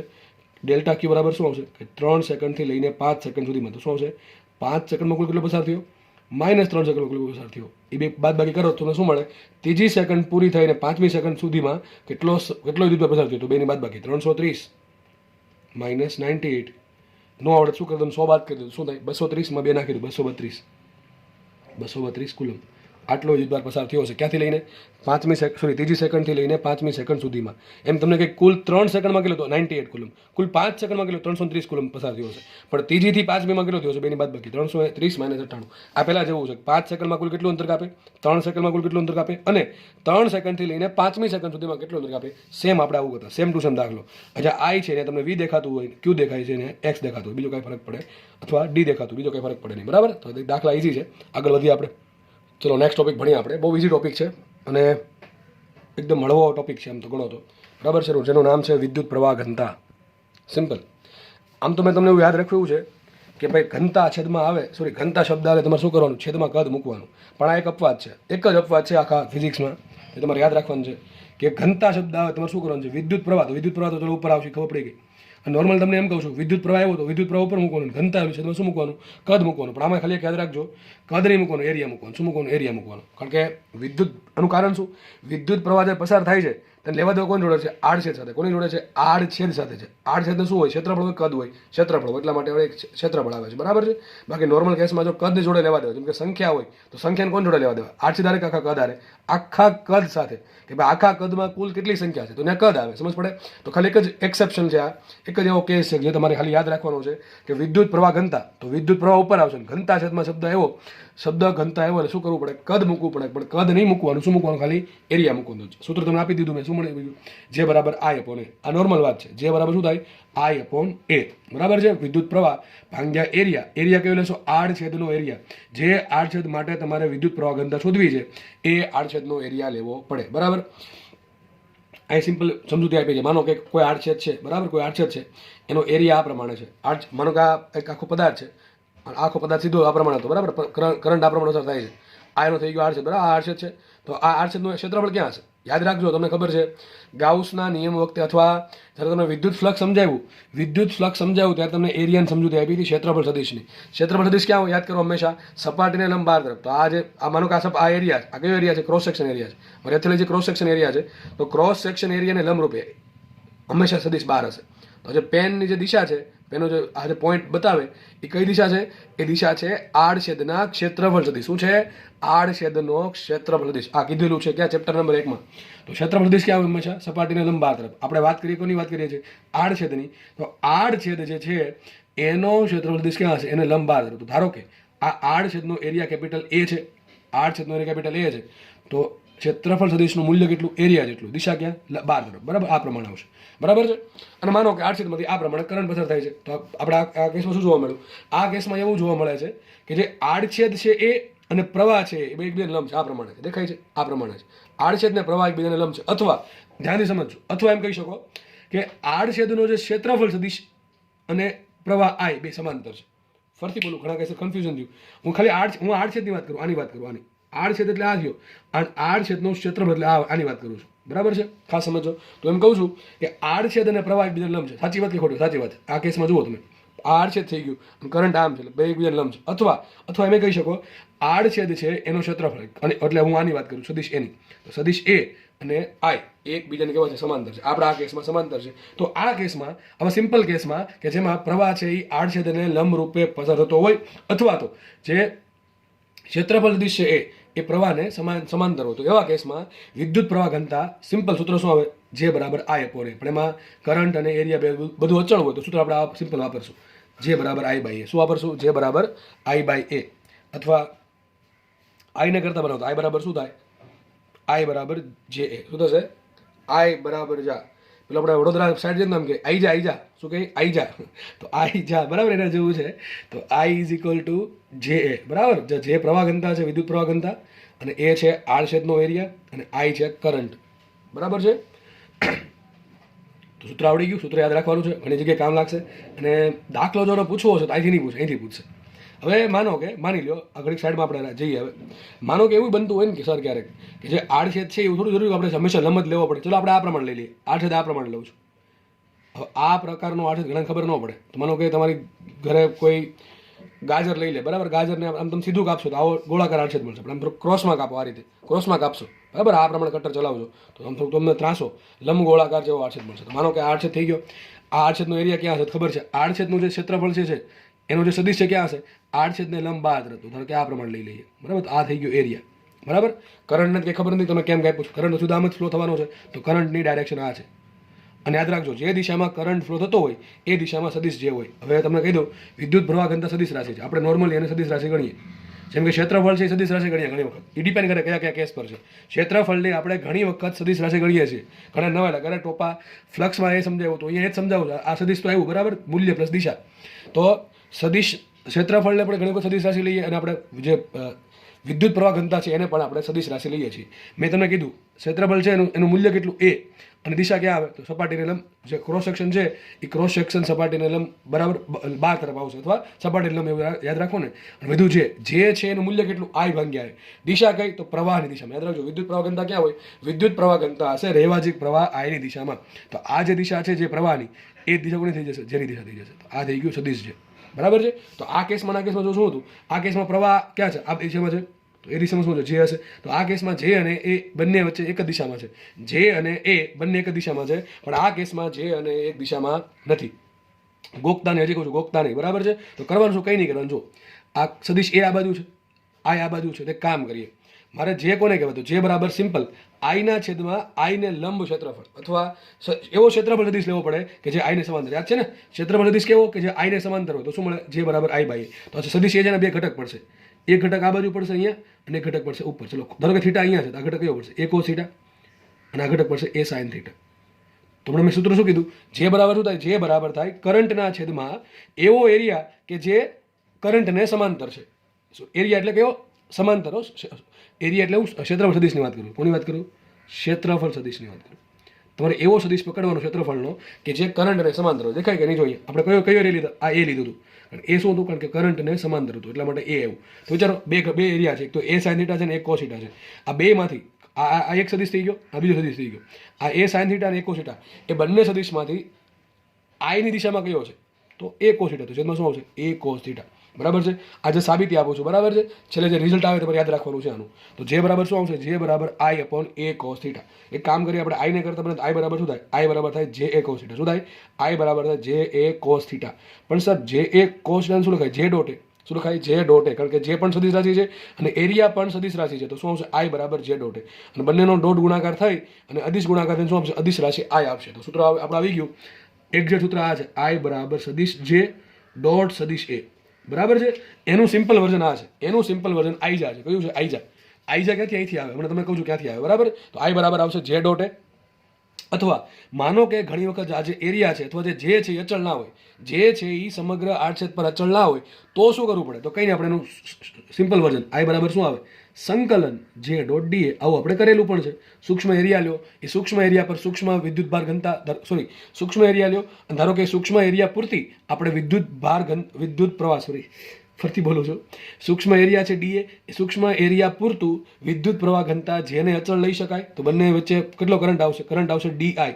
ડેલ્ટા Q બરાબર શું આવશે? કે 3 સેકન્ડથી લઈને 5 સેકન્ડ સુધીમાં. તો શું આવશે? 5 સેકન્ડમાં કુલ કેટલો પસાર થયો? -3 સેકન્ડમાં કુલ પસાર થયો. એ બે બાદ બાકી કરો તો શું મળે? ત્રીજી સેકન્ડ પૂરી થઈને 5મી સેકન્ડ સુધીમાં કેટલો વિદ્યુત ભાર પસાર થયો? તો બેની બાદ બાકી 330 માઇનસ 98. નો આવડે શું કરી દો? 100 બાદ કરી દો. શું થાય? 230માં 2 નાખી દો, 232, 232 કુલમ. આટલો વિદ્યુત ભાર પસાર થયો છે. ક્યાંથી લઈને? ત્રીજી સેકન્ડથી લઈને 5મી સેકન્ડ સુધીમાં. એમ તમને કે કુલ 3 સેકન્ડમાં કેટલો? તો 98 કુલમ. કુલ 5 સેકન્ડમાં કેટલો? 330 કુલમ પસાર થયો છે. પણ ત્રીજીથી 5મીમાં કેટલો થયો છે? બેની બાદ બાકી 330 માઇનસ 98. આ પહેલાં જેવું છે. 5 સેકન્ડમાં કુલ કેટલું અંતર કાપે? 3 સેકન્ડમાં કુલ કેટલું અંતર કાપે? અને 3 સેકન્ડથી લઈને 5મી સેકન્ડ સુધીમાં કેટલું અંતર કાપે? સેમ આપણે આવું કરતા, સેમ ટુ સેમ દાખલો. અચ્છા, આઈ છે ને તમને વી દેખાતું હોય, ક્યુ દેખાય છે ને એક્સ દેખાતું હોય, બીજો કાંઈ ફરક પડે, અથવા ડી દેખાતું, બીજો કંઈ ફરક પડે નહીં. બરાબર? તો દાખલા ઇઝી છે. આગળ વધીએ આપણે. ચલો નેક્સ્ટ ટોપિક ભણીએ આપણે. બહુ ઇઝી ટોપિક છે અને એકદમ હળવો ટોપિક છે એમ તો ગણો તો. બરાબર છે? જેનું નામ છે વિદ્યુત પ્રવાહ ઘનતા. સિમ્પલ. આમ તો મેં તમને એવું યાદ રાખ્યું છે કે ભાઈ ઘનતા છેદમાં આવે, સોરી ઘનતા શબ્દ આવે તમારે શું કરવાનું? છેદમાં કદ મૂકવાનું. પણ આ એક અપવાદ છે, એક જ અપવાદ છે આખા ફિઝિક્સમાં, એ તમારે યાદ રાખવાનું છે કે ઘનતા શબ્દ આવે તમારે શું કરવાનું છે? વિદ્યુત પ્રવાહ, તો વિદ્યુત પ્રવાહ તો ચલો ઉપર આવશે, ખબર પડી ગઈ. અને નોર્મલ તમને એમ કહું છું, વિદ્યુત પ્રવાહ આવ્યો તો વિદ્યુત પ્રવાહ ઉપર મૂકવાનું, ઘનતા આવ્યું છે તમે શું મૂકવાનું? કદ મૂકવાનું. પણ આમાં ખાલી એક યાદ રાખજો, કદ નહીં મૂકવાનું, એરિયા મૂકવાનું. શું મૂકવાનું? એરિયા મૂકવાનું. કારણ કે વિદ્યુત, આનું કારણ શું? વિદ્યુત પ્રવાહ જે પસાર થાય છે તને લેવા દેવા કોણ જોડે છે? આડછેદ સાથે. કોની જોડે છે? આડછેદ સાથે છે. આડછેદનું શું હોય? ક્ષેત્રફળ હોય, કદ હોય. ક્ષેત્રફળ હોય એટલા માટે એક ક્ષેત્રફળ આવે છે, બરાબર છે. બાકી નોર્મલ કેસમાં જો કદ જોડે લેવા દેવા, જેમ કે સંખ્યા હોય તો સંખ્યાને કોણ જોડે લેવા દેવા? આડછેદ આરે કે આખા કદ આરે? આખા કદ સાથે, કે ભાઈ આખા કદમાં કુલ કેટલી સંખ્યા છે તો ત્યાં કદ આવે, સમજ પડે? તો ખાલી એક જ એક્સેપ્શન છે, આ એક જ એવો કેસ છે જે તમારે ખાલી યાદ રાખવાનો છે કે વિદ્યુત પ્રવાહ ઘનતા, તો વિદ્યુત પ્રવાહ ઉપર આવશે, ઘનતા છેદમાં શબ્દ ઘનતા એવો, એટલે શું કરવું પડે? કદ મૂકવું પડે. પણ કદ નહીં મૂકવાનું, શું મૂકવાનું? ખાલી એરિયા મૂકવાનું. સૂત્ર તમને આપી દીધું મેં, શું મળી ગયું? જે બરાબર આઈ અપોન એ. આ નોર્મલ વાત છે. જે બરાબર શું થાય? આઈ અપોન એ, બરાબર છે. વિદ્યુત પ્રવાહ ભાગ્યા એરિયા. એરિયા કેવું લેશો? આડછેદનો એરિયા. જે આડછેદ માટે તમારે વિદ્યુત પ્રવાહ ઘનતા શોધવી છે એ આડછેદનો એરિયા લેવો પડે, બરાબર. અહીં સિમ્પલ સમજૂતી આપી છે. માનો કે કોઈ આડછેદ છે, બરાબર, કોઈ આડછેદ છે, એનો એરિયા આ પ્રમાણે છે. માનો કે આ એક આખો પદાર્થ છે, આખો પદાર્થ સીધો આ પ્રમાણે હતો, બરાબર, કરંટ આ પ્રમાણે અસર થાય છે. આ એનો થઈ ગયો આડછેદ, બરાબર. આ આડછેદ છે તો આ આડછેદનું ક્ષેત્રફળ ક્યાં હશે? યાદ રાખજો, તમને ખબર છે ગાઉસના નિયમ વખતે અથવા જ્યારે તમને વિદ્યુત ફ્લક્સ સમજાવ્યું ત્યારે તમને એરિયાની સમજૂતી આપી હતી ક્ષેત્રફળ સદિશની. ક્ષેત્રફળ સદિશ ક્યાં હોય? યાદ કરો હંમેશા સપાટીને લંબ બહાર તરફ. તો આ માનો કે આ એરિયા, આ કયો એરિયા છે? ક્રોસ સેક્શન એરિયા છે. બરાબર, જે ક્રોસ સેક્શન એરિયા છે તો ક્રોસ સેક્શન એરિયાને લંબરૂપે હંમેશા સદિશ બહાર હશે. તો જે પેનની જે દિશા છે, પેનો જે આ જે પોઈન્ટ બતાવે એ કઈ દિશા છે? એ દિશા છે આડછેદના ક્ષેત્રફળ સદિશ. શું છે? આડછેદનો ક્ષેત્રફળ સદિશ. આ કીધેલું છે ક્યાં? ચેપ્ટર નંબર 1 માં. તો ક્ષેત્રફળ સદિશ ક્યાં હોય? હંમેશા સપાટીને લંબ બહાર તરફ. આપણે વાત કરીએ કોની વાત કરીએ છીએ? આડછેદની. તો આડછેદ જે છે એનો ક્ષેત્રફળ સદિશ ક્યાં હશે? એને લંબ બહાર તરફ. તો ધારો કે આ આડછેદનો એરિયા કેપિટલ એ છે, આડછેદનો એરિયા કેપિટલ એ છે, તો ક્ષેત્રફળ સદિશનું મૂલ્ય કેટલું? એરિયા જેટલું. દિશા ક્યાં? બહાર તરફ, બરાબર. આ પ્રમાણે આવશે, બરાબર છે. અને માનો કે આડછેદમાંથી આ પ્રમાણે કરંટ પસાર થાય છે, તો આપણે આ કેસમાં શું જોવા મળ્યું? આ કેસમાં એવું જોવા મળે છે કે જે આડછેદ છે એ અને પ્રવાહ છે એ બે એકબીજાને લંબ છે. આ પ્રમાણે છે, દેખાય છે? આ પ્રમાણે છે. આડછેદ ને પ્રવાહ એકબીજાને લંબ છે. અથવા ધ્યાનથી સમજજો, અથવા એમ કહી શકો કે આડછેદનો જે ક્ષેત્રફળ સદિશ અને પ્રવાહ આઈ બે સમાંતર છે. ફરીથી બોલું, ઘણા કેસે કન્ફ્યુઝન થયું. હું આડછેદની વાત કરું, આની વાત કરું, આની. આડછેદ એટલે આ થયો, આડછેદનો ક્ષેત્રફળ એટલે આની વાત કરું છું, બરાબર છે. ખાસ સમજો. તો એમ કહું છું કે આડછેદ અને પ્રવાહ એકબીજાને લંબ છે. સાચી વાત કે ખોટી? સાચી વાત. આ કેસમાં જુઓ તમે, આ આડછેદ થઈ ગયું અને કરંટ આમ છે, એટલે બે એકબીજાને લંબ છે. અથવા એમ કહી શકો આડછેદ છે એનો ક્ષેત્રફળ, અને એટલે હું આની વાત કરું, સદિશ એની. તો સદિશ એ અને આઈ એકબીજાને કેવા છે? સમાંતર છે. આપણા આ કેસમાં સમાંતર છે. તો આ કેસમાં, આવા સિમ્પલ કેસમાં કે જેમાં પ્રવાહ છે એ આડછેદને લંબ રૂપે પસાર થતો હોય, અથવા તો જે ક્ષેત્રફળ સદિશ છે એ પ્રવાહને સમાંતર હોય, તો એવા કેસમાં વિદ્યુત પ્રવાહ ઘનતા સિમ્પલ સૂત્ર શું આવે? જે બરાબર આઈ અપોન એ. પણ એમાં કરંટ અને એરિયા બધું અચળ હોય તો સૂત્ર આપણે આ સિમ્પલ વાપરશું, જે બરાબર આઈ બાય એ. શું વાપરશું? જે બરાબર આઈ બાય એ. અથવા આઈને કરતા બનાવો તો આઈ બરાબર શું થાય? આઈ બરાબર જે એ. શું થશે? આઈ બરાબર જા. પેલો આપણે વડોદરા સાઈડ જઈને નામ કે આઈ જા. શું કહે? આઈ જા. તો આઈ જા, બરાબર, એના જેવું છે. તો આઈ ઇઝ ઇક્વલ ટુ જે એ, બરાબર. જે પ્રવાહ ઘનતા છે, વિદ્યુત પ્રવાહ ઘનતા, અને એ છે આડછેદનો એરિયા, અને આઈ છે કરંટ, બરાબર છે. તો સૂત્ર આવડી ગયું. સૂત્ર યાદ રાખવાનું છે, ઘણી જગ્યાએ કામ લાગશે. અને દાખલો જો પૂછવો હશે તો અહીંથી નહીં પૂછે, અહીંથી પૂછશે. હવે માની લો આ ઘડીક સાઈડમાં આપણે જઈએ. હવે માનો કે એવું બનતું હોય ને કે સર ક્યારેક કે જે આડછેદ છે એવું થોડું જરૂરી આપણે હંમેશા લંબ જ લેવો પડે. ચલો આપણે આ પ્રમાણે લઈ લઈએ, આડછેદ આ પ્રમાણે લઉં છું. હવે આ પ્રકારનો આડછેદ ઘણા ખબર ન પડે. તો માનો કે તમારી ઘરે કોઈ ગાજર લઈ લે, બરાબર. ગાજરને આમ તમે સીધું કાપશો તો આવો ગોળાકાર આડછેદ મળશે. પણ આમ ક્રોસમાં કાપો, આ રીતે ક્રોસમાં કાપશો, બરાબર. આ પ્રમાણે કટર ચલાવજો તો આમ થોડું તમને ત્રાસો લંબ ગોળાકાર જેવો આડછેદ મળશે. તો માનો કે આડછેદ થઈ ગયો. આ આડછેદનો એરિયા ક્યાં હશે? ખબર છે. આડછેદનું જે ક્ષેત્રફળ છે એનો જે સદિશ છે ક્યાં હશે? આડછેદને લંબ બહાર તરફ. ધારો કે આ પ્રમાણે લઈ લઈએ, બરાબર. આ થઈ ગયો એરિયા, બરાબર. કરંટને કંઈ ખબર નથી, તમે કેમ કાપ્યું છે? કરંટ સીધા આમ જ ફ્લો થવાનો છે, તો કરંટની ડાયરેક્શન આ છે. અને યાદ રાખજો, જે દિશામાં કરંટ ફ્લો થતો હોય એ દિશામાં સદિશ જે હોય. હવે તમને કહી દઉં, વિદ્યુત પ્રવાહ ઘનતા સદિશ રાશિ છે. આપણે નોર્મલી એને સદિશ રાશિ ગણીએ. જેમ કે ક્ષેત્રફળ છે એ સદિશ રાશિ ગણીએ ઘણી વખત. એ ડિપેન્ડ કરે કયા કેસ પર છે. ક્ષેત્રફળને આપણે ઘણી વખત સદિશ રાશિ ગણીએ છીએ. ઘણા નવા ઘરે ટોપા ફ્લક્સમાં એ સમજાવ્યું તો અહીંયા એ જ સમજાવું. આ સદિશ તો આવ્યું, બરાબર, મૂલ્ય પ્લસ દિશા. તો સદિશ ક્ષેત્રફળને આપણે ઘણી વખત સદિશ રાશિ લઈએ, અને આપણે જે વિદ્યુત પ્રવાહ ઘનતા છે એને પણ આપણે સદિશ રાશિ લઈએ છીએ. મેં તમને કીધું ક્ષેત્રફળ છે એનું મૂલ્ય કેટલું? એ. અને દિશા ક્યાં આવે? તો સપાટીને લંબ. જે ક્રોસ સેક્શન છે એ ક્રોસ સેક્શન સપાટીને લંબ બરાબર બહાર તરફ આવશે, અથવા સપાટીને લંબ, એવું યાદ રાખો ને. અને બધું જે છે એનું મૂલ્ય કેટલું? આઈ ભાગ્યા આઈ. દિશા કઈ? તો પ્રવાહની દિશામાં. યાદ રાખજો, વિદ્યુત પ્રવાહ ઘનતા ક્યાં હોય? વિદ્યુત પ્રવાહ ઘનતા હશે રહેવાજિક પ્રવાહ આઈની દિશામાં. તો આ જે દિશા છે જે પ્રવાહની, એ દિશા કોની થઈ જશે? જેની દિશા થઈ જશે. તો આ થઈ ગયું સદિશ છે, બરાબર છે. તો આ કેસમાં જો શું હતું? આ કેસમાં પ્રવાહ ક્યાં છે? આ દિશામાં છે, તો એ દિશામાં શું છે? જે હશે. તો આ કેસમાં જે અને એ બંને વચ્ચે એક જ દિશામાં છે. જે અને એ બંને એક જ દિશામાં છે, પણ આ કેસમાં જે અને એ એક દિશામાં નથી. ગોખતા નહીં, હજી કહું છું, ગોખતા નહીં, બરાબર છે. તો કરવાનું શું? કંઈ નહીં કરવાનું. જો આ સદિશ એ આ બાજુ છે, આ બાજુ છે, તે કામ કરીએ. મારે જે કોને કહેવાય? તો જે બરાબર સિમ્પલ આઈના છેદમાં આઈને લંબ ક્ષેત્રફળ, અથવા એવો ક્ષેત્રફળ સદિશ લેવો પડે કે જે આઈને સમાંતર. યાદ છે ને? ક્ષેત્રફળ સદિશ કેવો? કે જે આઈને સમાંતર હોય. તો શું મળે? જે બરાબર આઈ બાય. તો સદિશ એ છે ને, બે ઘટક પડશે. એક ઘટક આ બાજુ પડશે અહીંયા, અને એક ઘટક પડશે ઉપર. ચલો ધારો કે થીટા અહીંયા છે, તો આ ઘટક કયો પડશે? એ કોસ થીટા, અને આ ઘટક પડશે એ સાઇન થીટા. તો મેં સૂત્ર શું કીધું? જે બરાબર શું થાય? જે બરાબર થાય કરંટના છેદમાં એવો એરિયા કે જે કરંટને સમાંતર છે. એરિયા એટલે કેવો? સમાંતર. એરિયા એટલે હું ક્ષેત્રફળ સદિશની વાત કરું. કોની વાત કરું? ક્ષેત્રફળ સદિશની વાત કરું. તમારે એવો સદિશ પકડવાનો ક્ષેત્રફળનો કે જે કરંટને સમાંતર હોય. દેખાય કે નહીં? જોઈએ આપણે કયો કયો એરિયા લીધો? આ એ લીધું હતું. એ શું હતું? કારણ કે કરંટને સમાંતર હતું, એટલા માટે એ આવ્યું. તો વિચારો, બે એરિયા છે, એક તો એ સાઇન થીટા છે ને એક કોસ થીટા છે. આ બેમાંથી આ એક સદિશ થઈ ગયો, આ બીજો સદિશ થઈ ગયો. આ એ સાઇન થીટા અને એ કોસ થીટા, એ બંને સદિશમાંથી આઈની દિશામાં કયો છે? તો એ કોસ થીટા. તો છેદમાં શું આવશે? એ કોસ થીટા. બરાબર છે. આજે સાબિતી આપું છું, બરાબર છે. છેલ્લે જે રિઝલ્ટ આવે તમારે યાદ રાખવાનું છે આનું. તો જે બરાબર શું આવશે? જે બરાબર આઈ અપોન એ કોસ થીટા. એક કામ કરીએ આપણે, આઈને કરતા બને આઈ બરાબર શું થાય? આઈ બરાબર થાય જે એ કોસ થીટા. શું થાય? આઈ બરાબર થાય જે એ કોસ થીટા. પણ સર જે એ કોસ થીટા શું લખાય? જે ડોટે. શું લખાય? જે ડોટે. કારણ કે જે પણ સદિશ રાશિ છે અને એરિયા પણ સદિશ રાશિ છે. તો શું આવશે? આઈ બરાબર જે ડોટે. અને બંનેનો ડોટ ગુણાકાર થઈ અને અદિશ ગુણાકાર થઈને શું આવશે? અદિશ રાશિ આઈ આવશે. તો સૂત્ર આપણે આવી ગયું. એક્ઝેક્ટ સૂત્ર આ છે, આઈ બરાબર સદિશ જે ડોટ સદિશ એ. બરાબર છે. એનું સિમ્પલ વર્ઝન આ છે. એનું સિમ્પલ વર્ઝન આઈજા છે. કયું છે? આઈજા. આઈજા ક્યાંથી? અહીંથી આવે. હમણાં તમને કહું છું ક્યાંથી આવે. બરાબર. તો આઈ બરાબર આવશે જે ડોટ એ. અથવા માનો કે ઘણી વખત આ જે એરિયા છે અથવા જે છે એ અચળ ના હોય, જે છે એ સમગ્ર આડછેદ પર અચળ ના હોય, તો શું કરવું પડે? તો કંઈ નહીં, આપણે એનું સિમ્પલ વર્ઝન આઈ બરાબર શું આવે? સંકલન જે ડોટ ડીએ. આવું આપણે કરેલું પણ છે. સૂક્ષ્મ એરિયા લ્યો, એ સૂક્ષ્મ એરિયા પર સૂક્ષ્મ વિદ્યુત ભાર ઘનતા, સૂક્ષ્મ એરિયા લ્યો અને ધારો કે સૂક્ષ્મ એરિયા પૂરતી આપણે વિદ્યુત પ્રવાહ ફરતી બોલું છું, સૂક્ષ્મ એરિયા છે ડીએ, એ સૂક્ષ્મ એરિયા પૂરતું વિદ્યુત પ્રવાહ ઘનતા જેને અચળ લઈ શકાય. તો બંને વચ્ચે કેટલો કરંટ આવશે? કરંટ આવશે ડીઆઈ.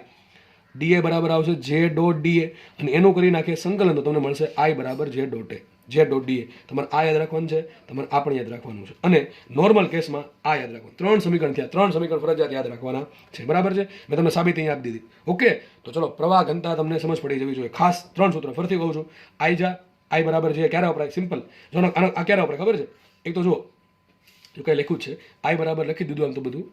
ડીએ બરાબર આવશે જે ડોટ ડીએ, અને એનું કરી નાખીએ સંકલન, તો તમને મળશે આઈ બરાબર જે ડોટ એ. જે ડોટ ડીએ. તમારે આ યાદ રાખવાનું છે, તમારે આ પણ યાદ રાખવાનું છે. અને નોર્મલ કેસમાં આ યાદ રાખવાનું. 3 સમીકરણ થયા. 3 સમીકરણ ફરજિયાત યાદ રાખવાના છે. બરાબર છે. મેં તમને સાબિતી અહીંયા આપી દીધી. ઓકે. તો ચલો, પ્રવાહ ઘનતા તમને સમજ પડી જવી જોઈએ. ખાસ 3 સૂત્ર ફરીથી કહું છું. આઈ બરાબર જે ક્યારે વપરાય? સિમ્પલ. જો આ ક્યારે વપરાય ખબર છે? એક તો જુઓ, જો કંઈ લખ્યું જ છે, આઈ બરાબર લખી દીધું આમ તો બધું.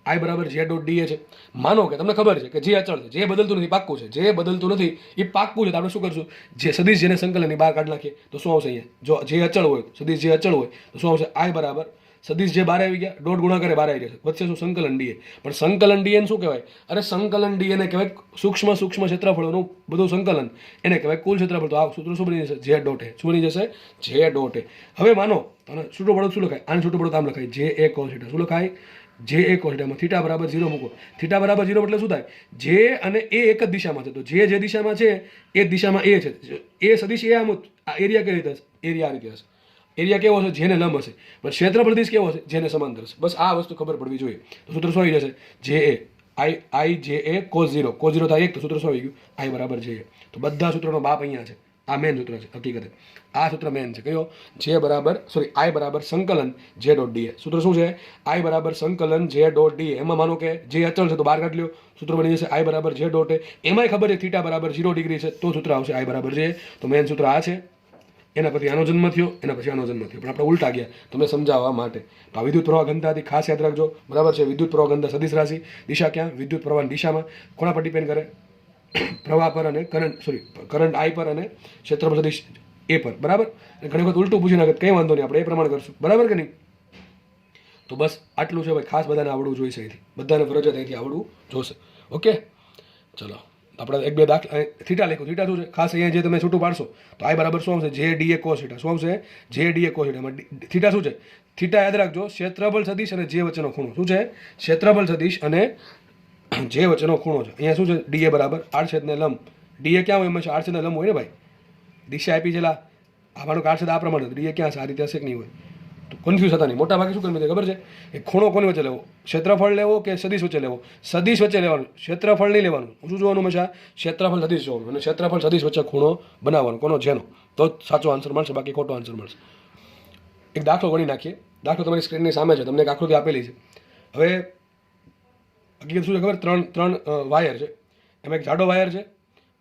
આઈ બરાબર જે ડોટ ડીએ છે. માનો કે તમને ખબર છે કે જે અચળ છે, જે બદલતું નથી, પાક્કું છે. જે બદલતું નથી એ પાક્કું છે. તો આપણે શું કરશું? જે સદિશ જેને સંકલનની બહાર કાઢી નાખીએ તો શું આવશે? અહીંયા જો જે અચળ હોય, સદિશ જે અચળ હોય, તો શું આવશે? આઈ બરાબર સદિશ જે બહાર આવી ગયા, ડોટ ગુણાકારે બહાર આવી જશે. વચ્ચે શું? સંકલન ડીએ. પણ સંકલન ડીએ શું કહેવાય? અરે સંકલન ડીએ ને કહેવાય સૂક્ષ્મ ક્ષેત્રફળોનું બધું સંકલન, એને કહેવાય કુલ ક્ષેત્રફળ. તો આ સૂત્ર શું બની જશે? જે ડોટ એ. શું બની જશે? જે ડોટ એ. હવે માનો છૂટો પડો શું લખાય? આને છૂટો પડો આમ લખાય જે એ કોસ થીટા. શું લખાય? જે એ કોસ થીટામાં થીટા બરાબર 0 મૂકો. થીટા બરાબર 0 એટલે શું થાય? જે અને એ એક જ દિશામાં છે. તો જે દિશામાં છે એ દિશામાં એ છે. એ સદિશ એ આમ, આ એરિયા કેવી રીતે હશે? એરિયા આ રીતે હશે. એરિયા કેવો હશે? જેને લંબ હશે. પણ ક્ષેત્રફળ દિશ કેવો હશે? જેને સમાંતર હશે. બસ આ વસ્તુ ખબર પડવી જોઈએ. તો સૂત્ર શું આવી જશે? જે એ આઈ જે એ કોસ 0. કોસ 0 થાય 1, તો સૂત્ર શું આવી ગયું? આઈ બરાબર જે એ. તો બધા સૂત્રોનો બાપ અહીંયા છે. આ મેન સૂત્ર છે હકીકતે. આ સૂત્ર મેન છે. કયો? જે બરાબર આઈ બરાબર સંકલન જે ડોટ ડીએ. સૂત્ર શું છે? આઈ બરાબર સંકલન જે ડોટ ડીએ. એમાં માનો કે જે અચળ છે તો બહાર કાઢી લ્યો, સૂત્ર બની જશે આઈ બરાબર જે ડોટ એ. એમાંય ખબર છે થીટા બરાબર 0 ડિગ્રી છે, તો સૂત્ર આવશે આઈ બરાબર જે. તો મેન સૂત્ર આ છે. એના પછી આનો જન્મ થયો, એના પછી આનો જન્મ થયો, પણ આપણે ઉલટા ગયા તમને સમજાવવા માટે. તો આ વિદ્યુત પ્રવાહ ઘનતાથી ખાસ યાદ રાખજો. બરાબર છે. વિદ્યુત પ્રવાહ ઘનતા સદિશ રાશિ. દિશા ક્યાં? વિદ્યુત પ્રવાહની દિશામાં. કોના પર ડિપેન્ડ કરે? પ્રવાહ પર અને કરંટ આઈ પર અને ક્ષેત્રફળ સદિશ એ પર. બરાબર. ઘણી વખત ઉલટું પૂછી નાખે, કંઈ વાંધો નહીં, આપણે એ પ્રમાણે કરશું. બરાબર કે નહીં? તો બસ આટલું છે ભાઈ. ખાસ બધાને આવડવું જોઈશે. અહીંથી બધાને ફરજિયાત અહીંથી આવડવું જોશે. ઓકે. ચલો, આપણે 1-2 દાખલા. થીટા લખ્યું. થીટા શું છે? ખાસ અહીંયા જે તમે છૂટું પાડશો તો આઈ બરાબર શું આવશે? જે ડીએ કોસ થીટા. શું આવશે? જે ડીએ કોસ થીટા. થીટા શું છે? થીટા યાદ રાખજો, ક્ષેત્રફળ સદિશ અને જે વચ્ચેનો ખૂણો. શું છે? ક્ષેત્રફળ સદિશ અને જે વચ્ચેનો ખૂણો છે. અહીંયા શું છે? ડીએ બરાબર આડછેદને લંબ. ડીએ ક્યાં હોય? હંમેશા આડછેદને લંબ હોય ને ભાઈ. દિશા આપી છે લા, આમાંનો આડછેદ આ પ્રમાણે. ડીએ ક્યાં છે? આ રીતે હશે કે નહીં હોય? તો કન્ફ્યુઝ થતા નહીં. મોટા ભાગે શું કરવું ખબર છે? એ ખૂણો કોની વચ્ચે લેવો? ક્ષેત્રફળ લેવો કે સદિશ વચ્ચે લેવો? સદિશ વચ્ચે લેવાનું. ક્ષેત્રફળ નહીં લેવાનું. શું જોવાનું હંમેશા? ક્ષેત્રફળ સદિશ જોવાનું. અને ક્ષેત્રફળ સદિશ વચ્ચે ખૂણો બનાવવાનો. કોનો? જેનો. તો સાચો આન્સર મળશે, બાકી ખોટો આન્સર મળશે. એક દાખલો ગણી નાખીએ. દાખલો તમારી સ્ક્રીનની સામે છે, તમને એક આકૃતિ આપેલી છે. હવે હકીકત શું છે ખબર? ત્રણ વાયર છે, એમાં એક જાડો વાયર છે,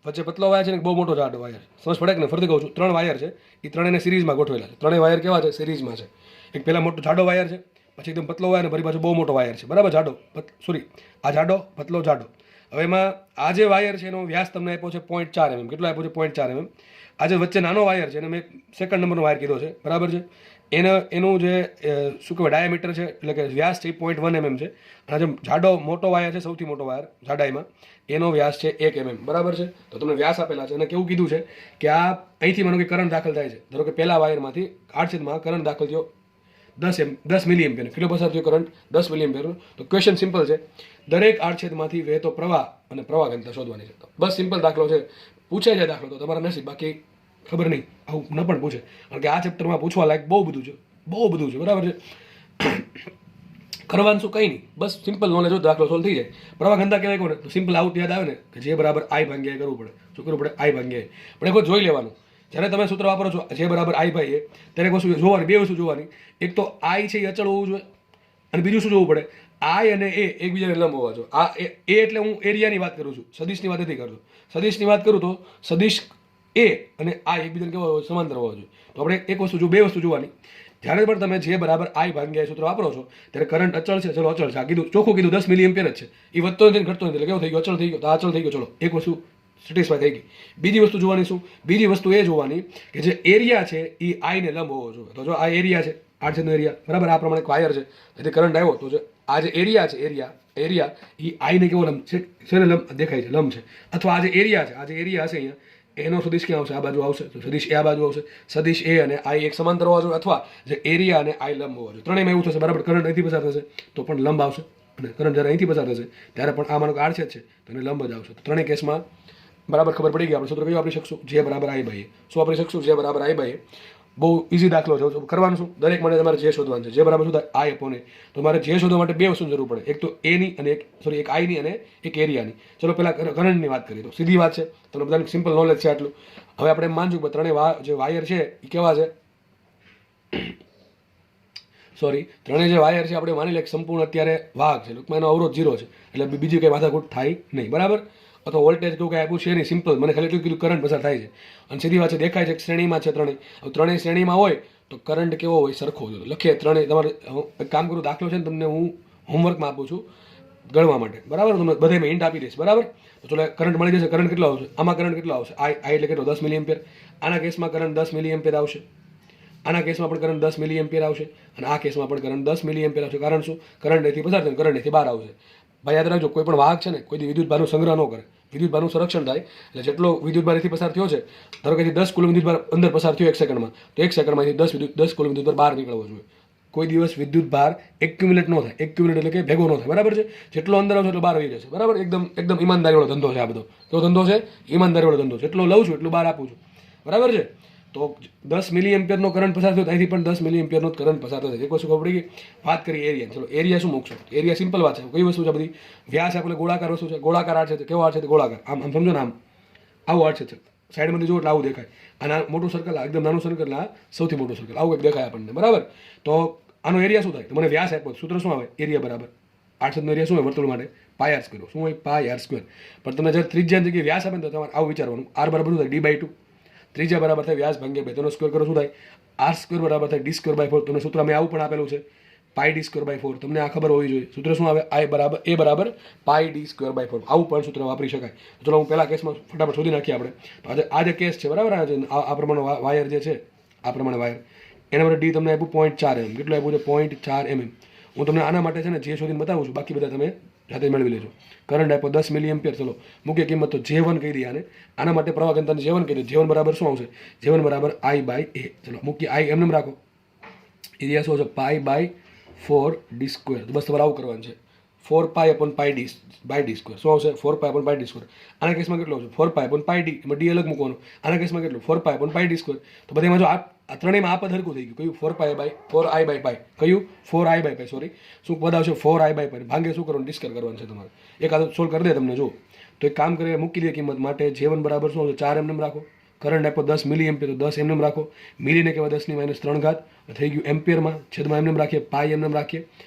વચ્ચે પતલો વાયર છે ને એક બહુ મોટો જાડો વાયર છે. સમજ પડે કે ને? ફરીથી કહું છું, 3 વાયર છે, એ ત્રણેયને સિરીઝમાં ગોઠવેલા છે. ત્રણેય વાયર કેવા છે? સિરીઝમાં છે. એક પહેલાં મોટો જાડો વાયર છે, પછી એકદમ પતલો વાયર, ફરી પાછું બહુ મોટો વાયર છે, બરાબર? આ જાડો પતલો જાડો. હવે એમાં આ જે વાયર છે એનો વ્યાસ તમને આપ્યો છે 0.4 mm. કેટલો આપ્યો છે? 0.4 mm. આ જે વચ્ચે નાનો વાયર છે એને મેં સેકન્ડ નંબરનો વાયર કીધો છે, બરાબર છે? એનું જે શું કહેવાય ડાયામીટર છે, એટલે કે વ્યાસ છે, 0.1 mm છે. અને જે જાડો મોટો વાયર છે, સૌથી મોટો વાયર જાડાઈમાં, એનો વ્યાસ છે 1 mm, બરાબર છે? તો તમને વ્યાસ આપેલા છે અને કેવું કીધું છે કે આ અહીંથી માનો કે કરંટ દાખલ થાય છે. ધારો કે પહેલા વાયરમાંથી આડછેદમાં કરંટ દાખલ થયો 10 મિલી એમ્પિયર, કેટલો પસાર થયો કરંટ? 10 મિલી એમ્પિયર. તો ક્વેશ્ચન સિમ્પલ છે, દરેક આડછેદમાંથી વહેતો પ્રવાહ અને પ્રવાહ ઘનતા શોધવાની છે. બસ સિમ્પલ દાખલો છે. પૂછે છે દાખલો તો તમારા નસીબ, બાકી ખબર નહીં, આવું ન પણ પૂછે, કારણ કે આ ચેપ્ટરમાં પૂછવા લાયક બહુ બધું છે, બરાબર છે? કરવાનું શું? કંઈ નહીં, બસ સિમ્પલ નોલેજ હોય દાખલો સોલ્વ થઈ જાય. પ્રવાહ ઘનતા કહેવાય કોને? તો સિમ્પલ આઉટ યાદ આવે ને કે જે બરાબર I ભાગ્યા કરવું પડે. શું કરવું પડે? I ભાગ્યા. પણ એક વખત જોઈ લેવાનું, જ્યારે તમે સૂત્ર વાપરો છો જે બરાબર I ભાઈ ત્યારે એક વસ્તુ જોવાની, બે વસ્તુ જોવાની. એક તો I છે એ અચળ હોવું જોઈએ, અને બીજું શું જોવું પડે? I અને A એકબીજાને લંબ હોવા જોઈએ. આ A એટલે હું એરિયાની વાત કરું છું, સદિશની વાત નથી કરતો. સદિશની વાત કરું તો સદિશ A અને I એકબીજાને કેવો હોય? સમાંતર હોવા જોઈએ. તો આપણે એક વસ્તુ બે વસ્તુ જોવાની. જ્યારે પણ તમે જે બરાબર I ભાગ્યા સૂત્ર વાપરો છો ત્યારે કરંટ અચળ છે, ચલો અચળ છે, આ કીધું, ચોખ્ખું કીધું 10 મિલી એમ્પિયર જ છે, એ વધતો નથી ઘટતો નથી, એટલે કેવો થઈ ગયો? અચળ થઈ ગયો. તો આ અચળ થઈ ગયો, ચલો એક વસ્તુ સેટિસ્ફાય થઈ ગઈ. બીજી વસ્તુ જોવાની શું? બીજી વસ્તુ એ જોવાની કે જે એરિયા છે એ I ને લંબ હોવો જોઈએ. તો જો આ એરિયા છે, આડછેદનો એરિયા, બરાબર? આ પ્રમાણે એક વાયર છે, જેથી કરંટ આવ્યો, તો આ જે એરિયા છે, એરિયા એ I ને કેવો લંબ છે? શેને લંબ દેખાય છે? લંબ છે. અથવા આ જે એરિયા હશે અહીંયા, એનો સદિશ ક્યાં આવશે? આ બાજુ આવશે, તો સદિશ એ આ બાજુ આવશે. સદિશ એ અને I એક સમાંતર હોવા જોઈએ, અથવા જે એરિયા અને I લંબ હોવા જોઈએ. ત્રણેયમાં એવું થશે, બરાબર? કરંટ અહીંથી પસાર થશે તો પણ લંબ આવશે, અને કરંટ જ્યારે અહીંથી પસાર થશે ત્યારે પણ આ માનો કે આડછેદ છે તો એને લંબ જ આવશે. તો ત્રણેય કેસમાં બરાબર ખબર પડી ગઈ. આપણે સૂત્ર કયું વાપરી શકશું? જે બરાબર I ભાઈ. શું વાપરી શકશું? જે બરાબર I ભાઈ. બહુ ઇઝી દાખલો છે. કરવાનું શું? દરેક માટે તમારે જે શોધવાનું છે, જે બરાબર શું થાય? I upon A. તો મારે જે શોધવા માટે બે વસ્તુની જરૂર પડે, એક તો A ની અને એક I ની અને એક એરિયાની. ચલો પહેલા કરંટની વાત કરીએ. તો સીધી વાત છે, તમને બધાને સિમ્પલ નોલેજ છે આટલું. હવે આપણે માનશું કે ત્રણેય જે વાયર છે એ કેવા છે? ત્રણેય જે વાયર છે આપણે માની લે સંપૂર્ણ અત્યારે વાહક છે, ટૂંકમાં એનો અવરોધ 0 છે, એટલે બીજી કંઈ માથાકૂટ થાય નહીં, બરાબર? અથવા વોલ્ટેજ કેવું કંઈ આપ્યું છે નહીં, સિમ્પલ, મને ખાલી એટલું કીધું કરંટ પસાર થાય છે. અને સીધી વાત છે, દેખાય છે શ્રેણીમાં છે ત્રણેય. હવે ત્રણેય શ્રેણીમાં હોય તો કરંટ કેવો હોય? સરખો હોય. લખીએ ત્રણેય. તમારે એક કામ કરું, દાખલો છે ને તમને હું હોમવર્કમાં આપું છું ગણવા માટે, બરાબર? તમને બધે મેં હિન્ટ આપી દઈશ, બરાબર? તો ચલો કરંટ મળી જશે. કરંટ કેટલો આવશે? આમાં કરંટ કેટલો આવશે? I એટલે કેટલો? 10 મિલી એમ્પિયર. આના કેસમાં કરંટ 10 મિલી એમ્પિયર આવશે. આના કેસમાં પણ કરંટ 10 મિલી એમ્પિયર આવશે, અને આ કેસમાં પણ કરંટ 10 મિલી એમ્પિયર આવશે. કારણ શું? કરંટ અહીંથી પસાર થાય, કરંટ અહીંથી બહાર આવશે. ભાઈ યાદ રાખજો, કોઈ પણ વાહક છે ને કોઈ વિદ્યુતભારનો સંગ્રહ ન કરે, વિદ્યુતભારનું સંરક્ષણ થાય. એટલે જેટલો વિદ્યુતભાર અહીંથી પસાર થયો છે, ધારો કે 10 કુલમ વિદ્યુતભાર અંદર પસાર થયો 1 સેકન્ડમાં, તો 1 સેકન્ડમાંથી 10 કુલમ વિદ્યુતભાર બહાર નીકળવો જોઈએ. કોઈ દિવસ વિદ્યુતભાર એક્યુમ્યુલેટ ન થાય. એક્યુમ્યુલેટ એટલે કે ભેગો ન થાય, બરાબર છે? જેટલો અંદર આવશે એટલો બહાર આવી જશે, બરાબર? એકદમ ઈમાનદારીવાળો ધંધો છે આ બધો. કેવો ધંધો છે? ઈમાનદારીવાળો ધંધો. જેટલો લઉં છું એટલું બહાર આપું છું, બરાબર છે? તો 10 મિલી એમ્પિયરનો કરંટ પસાર થયો, અહીંથી પણ 10 મિલી એમ્પિયરનો કરંટ પસાર થશે. એક વસ્તુ ખબર પડી ગઈ. વાત કરીએ એરિયા. ચલો એરિયા શું મૂકશો? એરિયા સિમ્પલ વાત છે. કઈ વસ્તુ છે બધી? વ્યાસ આપણે ગોળાકાર વસ્તુ છે. ગોળાકાર આડ છે, કેવો આડ છે? ગોળાકાર. આમ સમજો ને, આમ આવું આડ છે. સાઈડમાંથી જુઓ એટલે આવું દેખાય. અને મોટું સર્કલ, એકદમ નાનું સર્કલ, આ સૌથી મોટું સર્કલ, આવું એક દેખાય આપણને, બરાબર? તો આનો એરિયા શું થાય? તો મને વ્યાસ આપ્યો, સૂત્ર શું આવે? એરિયા બરાબર આડછેદનો એરિયા શું હોય વર્તુળ માટે? Pi R square. શું હોય? Pi R square. પણ તમને જ્યારે ત્રિજ્યાની જગ્યાએ વ્યાસ આપે ને તો તમારે આવું વિચારવાનું, આર બરાબર શું થાય? D/2. ત્રિજ્યા બરાબર થાય વ્યાસ ભાગ્યા 2, તેનો સ્ક્વેર કરો શું થાય? આર સ્ક્વેર બરાબર થાય D²/4. તમને સૂત્ર મેં આવું પણ આપેલું છે, પાય D²/4. તમને આ ખબર હોવી જોઈએ. સૂત્ર શું આવે? A બરાબર પાય D²/4. આવું પણ સૂત્ર વાપરી શકાય. ચલો હું પહેલા કેસમાં ફટાફટ શોધી નાખીએ આપણે. તો આ જે કેસ છે, બરાબર? આ પ્રમાણે વાયર જે છે, આ પ્રમાણે વાયર, એના માટે ડી તમને આપ્યું 0.4 mm. કેટલું આપ્યું છે? 0.4 mm. હું તમને આના માટે છે ને જે શોધીને બતાવું છું, બાકી બધા તમે જાતે મેળવી લેજો. કરંટ આપ્યો 10 મિલી એમ્પિયર. ચલો મૂકીએ કિંમત, તો J1 કહી દઈએ આને. આના માટે પ્રવાહ ઘનતાને J1 કહી દો. J1 બરાબર શું આવશે? J1 બરાબર I/A. ચલો મૂકીએ. I એમને રાખો. એરિયા શું છે? π/4 D². તો બસ તમારે આવું કરવાનું છે. 4π/πd/d². શું આવશે? 4π/πd². આના કેસમાં કેટલો આવશે? 4π/πd. એમાં d અલગ મૂકવાનું. આના કેસમાં કેટલું? 4π/πd². તો બધામાં જો આ ત્રણેયમાં આ પદ હરખું થઈ ગયું. કયું? 4i/π. કયું? 4i/π. સોરી, શું પદ આવશે? 4i/π. ભાંગે શું કરવાનું? ડિસ્કર કરવાનું છે તમારે. એક આદત સોલ્વ કરી દે તમને. જો તો એક કામ કરીએ, મૂકી દે કિંમત માટે. J1 બરાબર શું આવશે? 4 mm રાખો. કરંટ આપ્યો 10 મિલી એમ્પિયર, તો 10 એમનેમ રાખો. મિલીને કહેવાય 10⁻³ થઈ ગયું એમ્પિયરમાં, છેદમાં એમનેમ રાખીએ, પાઈ એમનેમ રાખીએ.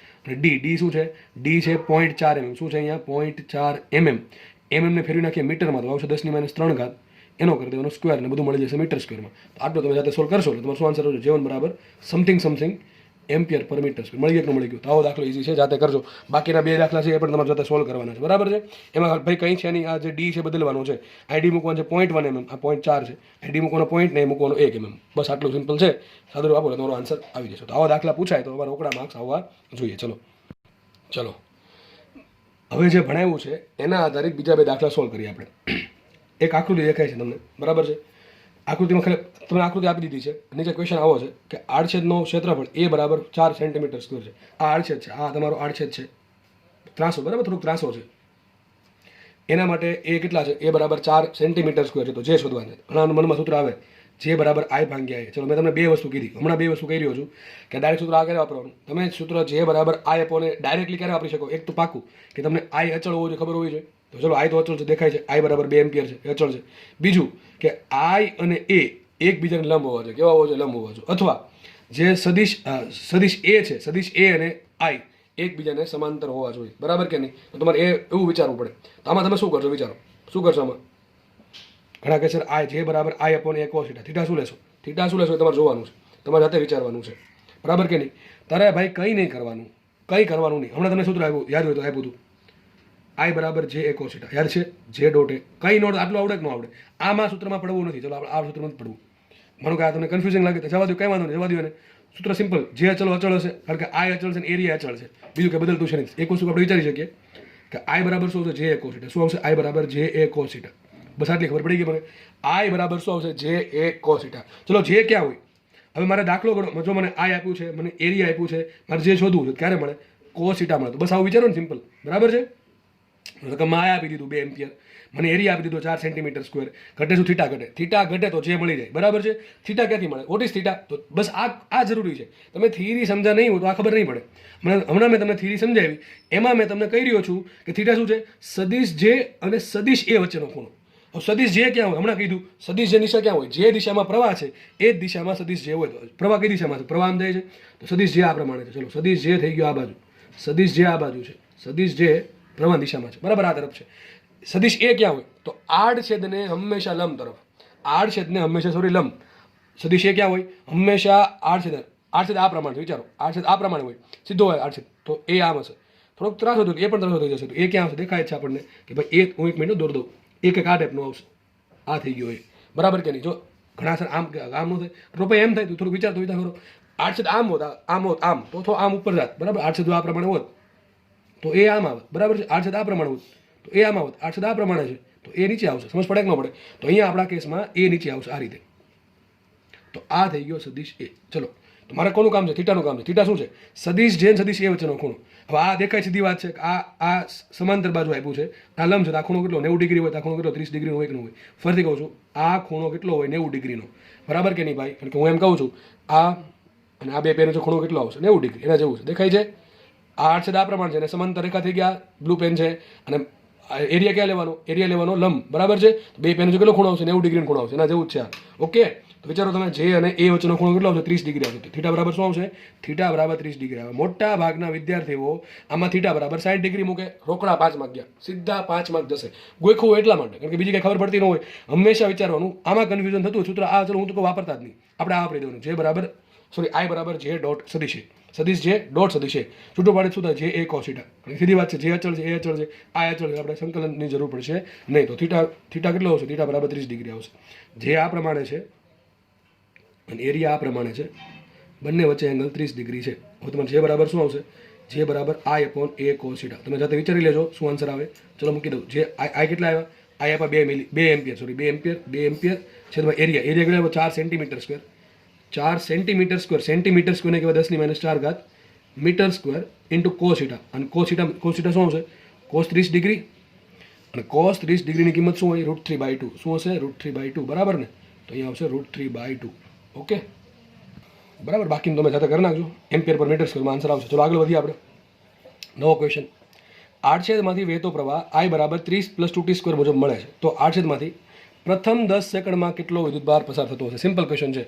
અને ડી શું છે? ડી છે 0.4 mm. શું છે અહીંયા? 0.4 mm. એમએમને ફેરવી નાખીએ મીટરમાં, તો આવશે 10⁻³ એનો કરી દેવાનો સ્ક્વેર, અને બધું મળી જશે મીટર સ્ક્વેરમાં. તો આટલું તમે જાતે સોલ્વ કરશો એટલે તમારો શું આન્સર આવશે? J1 બરાબર સમથિંગ એમ્પિયર પર મીટર સ્ક્વેર. મળી ગયું કે ન મળી ગયું? તો આવો દાખલો ઇઝી છે, જાતે કરજો. બાકીના 2 દાખલા છે એ પણ તમારે જાતે સોલ્વ કરવાના છે, બરાબર છે. એમાં ભાઈ કંઈ છે નહીં, આ જે ડી છે બદલવાનો છે. આઈડી મૂકવાનું છે 0.1 mm, આ 0.4 છે. આઈડી મૂકવાનો 0 ને મૂકવાનો 1 mm, બસ આટલું સિમ્પલ છે. સાદું આપો એટલે તમારો આન્સર આવી જશે. તો આવા દાખલા પૂછાય તો તમારા રોકડા માર્ક્સ આવવા જોઈએ. ચલો હવે જે ભણાવ્યું છે એના આધારિત બીજા 2 દાખલા સોલ્વ કરીએ આપણે. એક આકૃતિ દેખાય છે તમને, બરાબર છે. આકૃતિમાં ખાલી તમને આકૃતિ આપી દીધી છે. નીચે ક્વેશ્ચન આવો છે કે આડછેદનો ક્ષેત્રફળ એ બરાબર 4 સેન્ટીમીટર સ્ક્વેર છે. આ આડછેદ છે, આ તમારો આડછેદ છે, ત્રાસો, બરાબર, થોડુંક ત્રાસો છે. એના માટે એ કેટલા છે? એ બરાબર 4 સેન્ટીમીટર સ્ક્વેર છે. તો જે શોધવાનું છે, ઘણા મનમાં સૂત્ર આવે જે બરાબર I ભાગ્યા A. ચલો મેં તમને 2 વસ્તુ કીધી, હમણાં 2 વસ્તુ કહી રહ્યો છું કે ડાયરેક્ટ સૂત્ર આ ક્યારે વાપરવાનું. તમે સૂત્ર જે બરાબર I અપોન A ડાયરેક્ટલી ક્યારે વાપરી શકો? એક તો પાકું કે તમને I અચળ હોવો જોઈએ, ખબર હોવી જોઈએ. તો ચલો I તો અચળ છે, દેખાય છે, I બરાબર 2 એમ્પિયર છે, એ અચળ છે. બીજું કે I અને A એકબીજાને લંબ હોવા જોઈએ. કેવા હોવા જોઈએ? લંબ હોવા જોઈએ. અથવા જે સદિશ A છે, સદિશ A અને I એકબીજાને સમાંતર હોવા જોઈએ, બરાબર કે નહીં? તો તમારે એવું વિચારવું પડે. તો આમાં તમે શું કરશો? વિચારો શું કરશો આમાં. ઘણા કહે છે I જે બરાબર I upon A cos θ. Theta શું લેશો? થીટા શું લેશો એ તમારે જોવાનું છે, તમારે જાતે વિચારવાનું છે, બરાબર કે નહીં? તારે ભાઈ કંઈ નહીં કરવાનું, કંઈ કરવાનું નહીં. હમણાં તમને સૂત્ર આવ્યું, યાદ હોય તો આપ્યું હતું, I બરાબર J cos θ. યાદ છે? J dot A. કંઈ નોટ આટલું આવડે કે ન આવડે? આમાં સૂત્રમાં પડવું નથી. ચલો આપણે આ સૂત્રમાં નથી પડવું. માનો કે આ તમને કન્ફ્યુઝિંગ લાગે તો જવા દો, કંઈ વાંધો નહીં, જવા દો એને. સૂત્ર સિમ્પલ, જે અચળ હશે, કારણ કે I અચળ છે ને એરિયા અચળ છે, બીજું કે બદલતું છે નહીં. એક વસ્તુ આપણે વિચારી શકીએ કે I બરાબર શું આવશે? J cos θ. શું આવશે? I બરાબર J cos θ. બસ આટલી ખબર પડી ગઈ મને. I બરાબર શું આવશે? J cos θ. ચલો જે ક્યાં હોય, હવે મારે દાખલો ગણો, જો મને I આપ્યું છે, મને એરિયા આપ્યું છે, મારે જે શોધવું છે ક્યારે મળે? cos θ મળે. તો બસ આવું વિચારો ને, સિમ્પલ, બરાબર છે. રકમમાં I આપી દીધું 2 એમ્પિયર, મને એરિયા આપી દીધો 4 સેન્ટીમીટર સ્ક્વેર. ઘટે શું? થીટા ઘટે. થીટા ઘટે તો જે મળી જાય, બરાબર છે. થીટા ક્યાંથી મળે? What is theta? તો બસ આ જરૂરી છે. તમે થિયરી સમજા નહીં હોય તો આ ખબર નહીં પડે. હમણાં મેં તમને થિયરી સમજાવી, એમાં મેં તમને કહી રહ્યો છું કે થીટા શું છે? સદિશ J અને સદિશ A વચ્ચેનો ખૂણો. સદિશ J ક્યાં હોય? હમણાં કીધું સદિશ J દિશા ક્યાં હોય? જે દિશામાં પ્રવાહ છે એ જ દિશામાં સદિશ J હોય. તો પ્રવાહ કઈ દિશામાં છે? પ્રવાહ આમ જાય છે, તો સદિશ J આ પ્રમાણે છે. ચલો સદિશ J થઈ ગયો આ બાજુ, સદિશ J આ બાજુ છે, સદિશ J પ્રવાહ દિશામાં છે, બરાબર, આ તરફ છે. સદિશ A ક્યાં હોય? તો આડછેદને હંમેશા લંબ તરફ, આડછેદને હંમેશા લંબ. સદિશ A ક્યાં હોય? હંમેશા આડછેદ આ પ્રમાણે, વિચારો, આડછેદ આ પ્રમાણે હોય, સીધો હોય આડછેદ, તો એ આમ હશે. થોડોક ત્રાસો થયો, એ પણ ત્રાસો થઈ જશે. તો એ ક્યાં આવશે? દેખાય છે આપણને કે ભાઈ હું 1 મિનિટ દોર દઉં, એક આ ટાઈપનું આવશે, આ થઈ ગયો એ, બરાબર કે નહીં? જો ઘણા સર આમ ન થાય તો ભાઈ એમ થાય, તો થોડું વિચાર કરો. આડછેદ આમ હોત, આમ તો આમ ઉપર જાત, બરાબર. આડછેદ આ પ્રમાણે હોત તો એ આમ આવે, બરાબર છે. આડછેદ આ પ્રમાણે હોત તો એ આમ આવત. આડછેદ આ પ્રમાણે છે તો એ નીચે આવશે. સમજ પડે કે ન પડે? તો અહીંયા આપણા કેસમાં એ નીચે આવશે આ રીતે. તો આ થઈ ગયો સદિશ A. ચલો તો મારે કોનું કામ છે? થીટાનું કામ છે. થીટા શું છે? સદિશ J અને સદિશ A વચ્ચેનો ખૂણો. હવે આ દેખાય સીધી વાત છે કે આ સમાંતર બાજુ આપ્યું છે, આ લંબ છે. આ ખૂણો કેટલો? 90 ડિગ્રી હોય. આ ખૂણો કેટલો? 30 ડિગ્રીનો હોય કે ન હોય? ફરીથી કહું છું, આ ખૂણો કેટલો હોય? 90 ડિગ્રીનો, બરાબર કે નહીં ભાઈ? કારણ કે હું એમ કહું છું આ અને આ બે પેનનો ખૂણો કેટલો આવશે? 90 ડિગ્રી. એના જેવું છે, દેખાય છે. આ આડછેદ આ પ્રમાણે છે અને સમાંતર રેખા થઈ ગયા બ્લુ પેન છે. અને એરિયા ક્યાં લેવાનો? એરિયા લેવાનો લંબ, બરાબર છે. બે પેન કેટલો ખૂણો આવશે? 90 ડિગ્રીનો ખૂણો આવશે, એના જેવું જ છે આ. ઓકે, તો વિચારો તમે J અને A વચ્ચેનો ખૂણો કેટલો આવશે? 30 ડિગ્રી આવશે. થીટા બરાબર શું આવશે? થીટા બરાબર 30 ડિગ્રી આવે. મોટા ભાગના વિદ્યાર્થીઓ આમાં થીટા બરાબર 60 ડિગ્રી મૂકે, રોકડા 5 માર્ક ગયા, સીધા 5 માર્ક જશે. ગોખવું એટલા માટે, કારણ કે બીજી કઈ ખબર પડતી ન હોય. હંમેશા વિચારવાનું, આમાં કન્ફ્યુઝન થતું સૂત્ર આ, ચલો હું તો વાપરતા જ નહીં, આપણે આ વાપરી દેવાનું. I બરાબર J ડોટ સદિશ A, સદિશ J ડોટ સદિશ A. છૂટું પાડે શું થાય? J A cos θ. સીધી વાત છે, જે અચળ છે એ અચળ છે, આ અચળ છે, આપણે સંકલનની જરૂર પડશે નહીં. તો થીટા કેટલો આવશે? થીટા બરાબર 30 ડિગ્રી આવશે. જે આ પ્રમાણે છે અને એરિયા આ પ્રમાણે છે, બંને વચ્ચે એંગલ 30 ડિગ્રી છે. હવે તમારે જે બરાબર શું આવશે? જે બરાબર I અપોન A cos θ. તમે જાતે વિચારી લેજો શું આન્સર આવે. ચલો મૂકી દઉં. જે I કેટલા આવ્યા? I આપ્યા 2 એમ્પિયર છેદમાં એરિયા કેટલા આવ્યો? 4 centimetre square. 4 centimetre square, centimetre સ્ક્વેરને કહેવાય 10⁻⁴ મીટર સ્ક્વેર ઇન્ટુ cos θ. અને cos θ શું આવશે? cos 30 degree. અને cos 30 ડિગ્રીની કિંમત શું હોય? √3/2. શું હશે? √3/2, બરાબર ને? તો અહીંયા આવશે √3/2. ઓકે, બરાબર. બાકીનું તમે જાતે કરી નાખજો. એમ્પિયર પર મીટર સ્ક્વેરમાં આન્સર આવશે. ચલો આગળ વધીએ આપણે. નવો ક્વેશ્ચન. આડછેદમાંથી વહેતો પ્રવાહ I બરાબર 30 + 2t² મુજબ મળે છે. તો આડછેદમાંથી પ્રથમ 10 સેકન્ડમાં કેટલો વિદ્યુતભાર પસાર થતો હશે? સિમ્પલ ક્વેશ્ચન છે.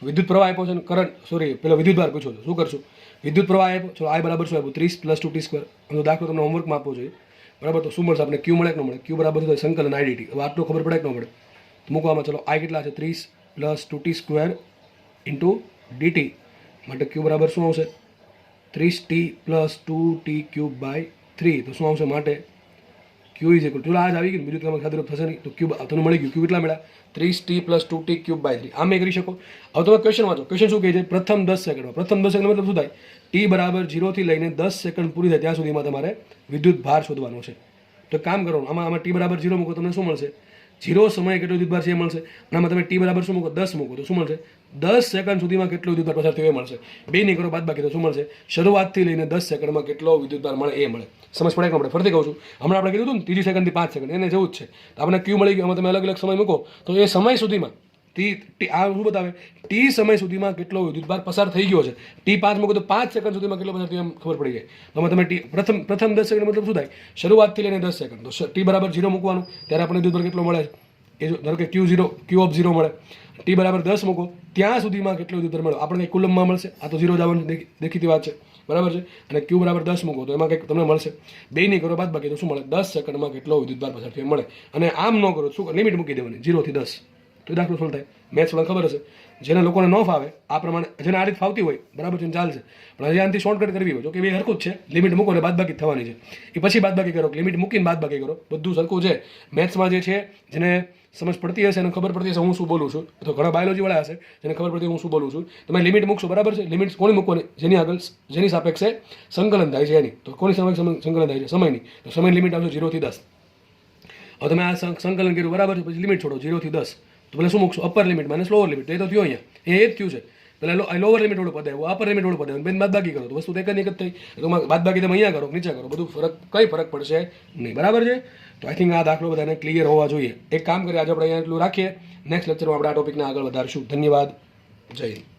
વિદ્યુત પ્રવાહ આપ્યો છે ને કરંટ પેલો વિદ્યુતભાર પૂછો છો, શું કરશું? વિદ્યુત પ્રવાહ આપ્યો, ચલો I બરાબર શું આપ્યું? 30 + 2t². આનો દાખલો તમને હોમવર્કમાં આપવો જોઈએ, બરાબર? તો શું મળશે આપણે? Q મળે કે ન મળે? Q બરાબર શું થાય? સંકલન IDT. હવે આટલું ખબર પડે કે ન પડે? તો મૂકવામાં, ચલો I કેટલા છે? 30 + 2t² * dt. માટે Q બરાબર શું આવશે? 30t + 2t³ / 3. તો શું આવશે? માટે Q = આ જ આવી ગયું, બીજું તમે ખાતર થશે નહીં. તો Q તમને મળી ગયું. Q કેટલા મળ્યા? 30t + 2t³ / 3. આમ એ કરી શકો. હવે તમે ક્વેશ્ચન વાંચો. ક્વેશ્ચન શું કહે છે? પ્રથમ 10 સેકન્ડમાં. પ્રથમ 10 સેકન્ડ મતલબ શું થાય? t બરાબર 0 થી લઈને 10 સેકન્ડ પૂરી થાય ત્યાં સુધીમાં તમારે વિદ્યુત ભાર શોધવાનો છે. તો કામ કરવાનું, આમાં t બરાબર 0 મૂકો, તમને શું મળશે? 0 સમયે કેટલો વિદ્યુત ભાર છે એ મળશે. અને આમાં તમે t બરાબર શું મૂકો? 10 મૂકો, તો શું મળશે? 10 સેકન્ડ સુધીમાં કેટલો વિદ્યુત ભાર પસાર થયો એ મળશે. બે નહીં કરો, બાદ બાકી તો શું મળશે? શરૂઆતથી લઈને 10 સેકન્ડમાં કેટલો વિદ્યુત ભાર મળે એ મળે. સમજ પડે કે આપણે? ફરીથી કહું છું, હમણાં આપણે કીધું હતું ને, ત્રીજી સેકન્ડથી 5 સેકન્ડ, એને જેવું જ છે. તો આપણે Q મળી ગયું. આમાં તમે અલગ અલગ સમય મૂકો તો એ સમય સુધીમાં આ શું બતાવે? t સમય સુધીમાં કેટલો વિદ્યુતભાર પસાર થઈ ગયો છે. t 5 મૂકો તો 5 સેકન્ડ સુધીમાં કેટલો પસાર થયો એમ ખબર પડી જાય. તો આમાં તમે પ્રથમ 10 સેકન્ડ મતલબ શું થાય? શરૂઆતથી લઈને 10 સેકન્ડ. તો t બરાબર 0 મૂકવાનું, ત્યારે આપણને વિદ્યુતભાર કેટલો મળે છે? એ જો ધારો કે Q0 મળે, t બરાબર 10 મૂકો, ત્યાં સુધીમાં કેટલો વિદ્યુતભાર મળે? આપણે કંઈ કુલમમાં મળશે, આ તો 0 જ આવવાનું દેખીતી વાત છે, બરાબર છે. અને Q બરાબર 10 મૂકો તો એમાં કંઈક તમને મળશે. બે નહીં કરો, બાદ બાકી તો શું મળે? 10 સેકન્ડમાં કેટલો વિદ્યુતભાર પસાર થયો મળે. અને આમ ન કરો, શું લિમિટ મૂકી દેવાની 0 થી 10. તો દાખલો સોલ્વ થાય. મેથ્સ વાળા ખબર હશે, જેને લોકોને ન ફાવે આ પ્રમાણે, જેને આ રીતે ફાવતી હોય, બરાબર છે, ચાલશે. પણ હજી આનાથી શોર્ટકટ કરવી હોય, જો કે બે હરખું જ છે, લિમિટ મૂકો ને બાદબાકી થવાની છે. એ પછી બાદબાકી કરો, લિમિટ મૂકીને બાદબાકી કરો, બધું સરખું છે. મેથ્સમાં જે છે, જેને સમજ પડતી હશે અને ખબર પડતી હશે હું શું બોલું છું, તો ઘણા બાયોલોજી વાળા હશે જેને ખબર પડતી હું શું બોલું છું, તમે લિમિટ મૂકશો, બરાબર છે. લિમિટ કોની મૂકવાની? જેની આગળ, જેની સાપેક્ષે સંકલન થાય છે એની. તો કોની સાપેક્ષે સંકલન થાય છે? સમયની. તો સમયની લિમિટ આવશે 0 થી 10. હવે તમે આ સંકલન કર્યું, બરાબર છે, પછી લિમિટ છોડો 0 થી 10. તો પેલા શું મૂકશો? Upper limit minus lower limit. એ તો થયો અહીંયા, એ જ થયું છે. પેલા લોઅર લિમિટ વાળું પદ આવ્યું, અપર લિમિટ વાળું પદ આવ્યું, બેન બાદબાકી કરો તો વસ્તુ એક જ થઈ. તો બાદબાકી તમે અહીંયા કરો, નીચે કરો, બધું કઈ ફરક પડશે નહીં, બરાબર છે. તો આઈ થિંક આ દાખલો બધાને ક્લિયર હોવા જોઈએ. એક કામ કરીએ, આજે આપણે અહીંયા એટલું રાખીએ. નેક્સ્ટ લેક્ચરમાં આપણે આ ટોપિકને આગળ વધારીશું. ધન્યવાદ. જય હિન્દ.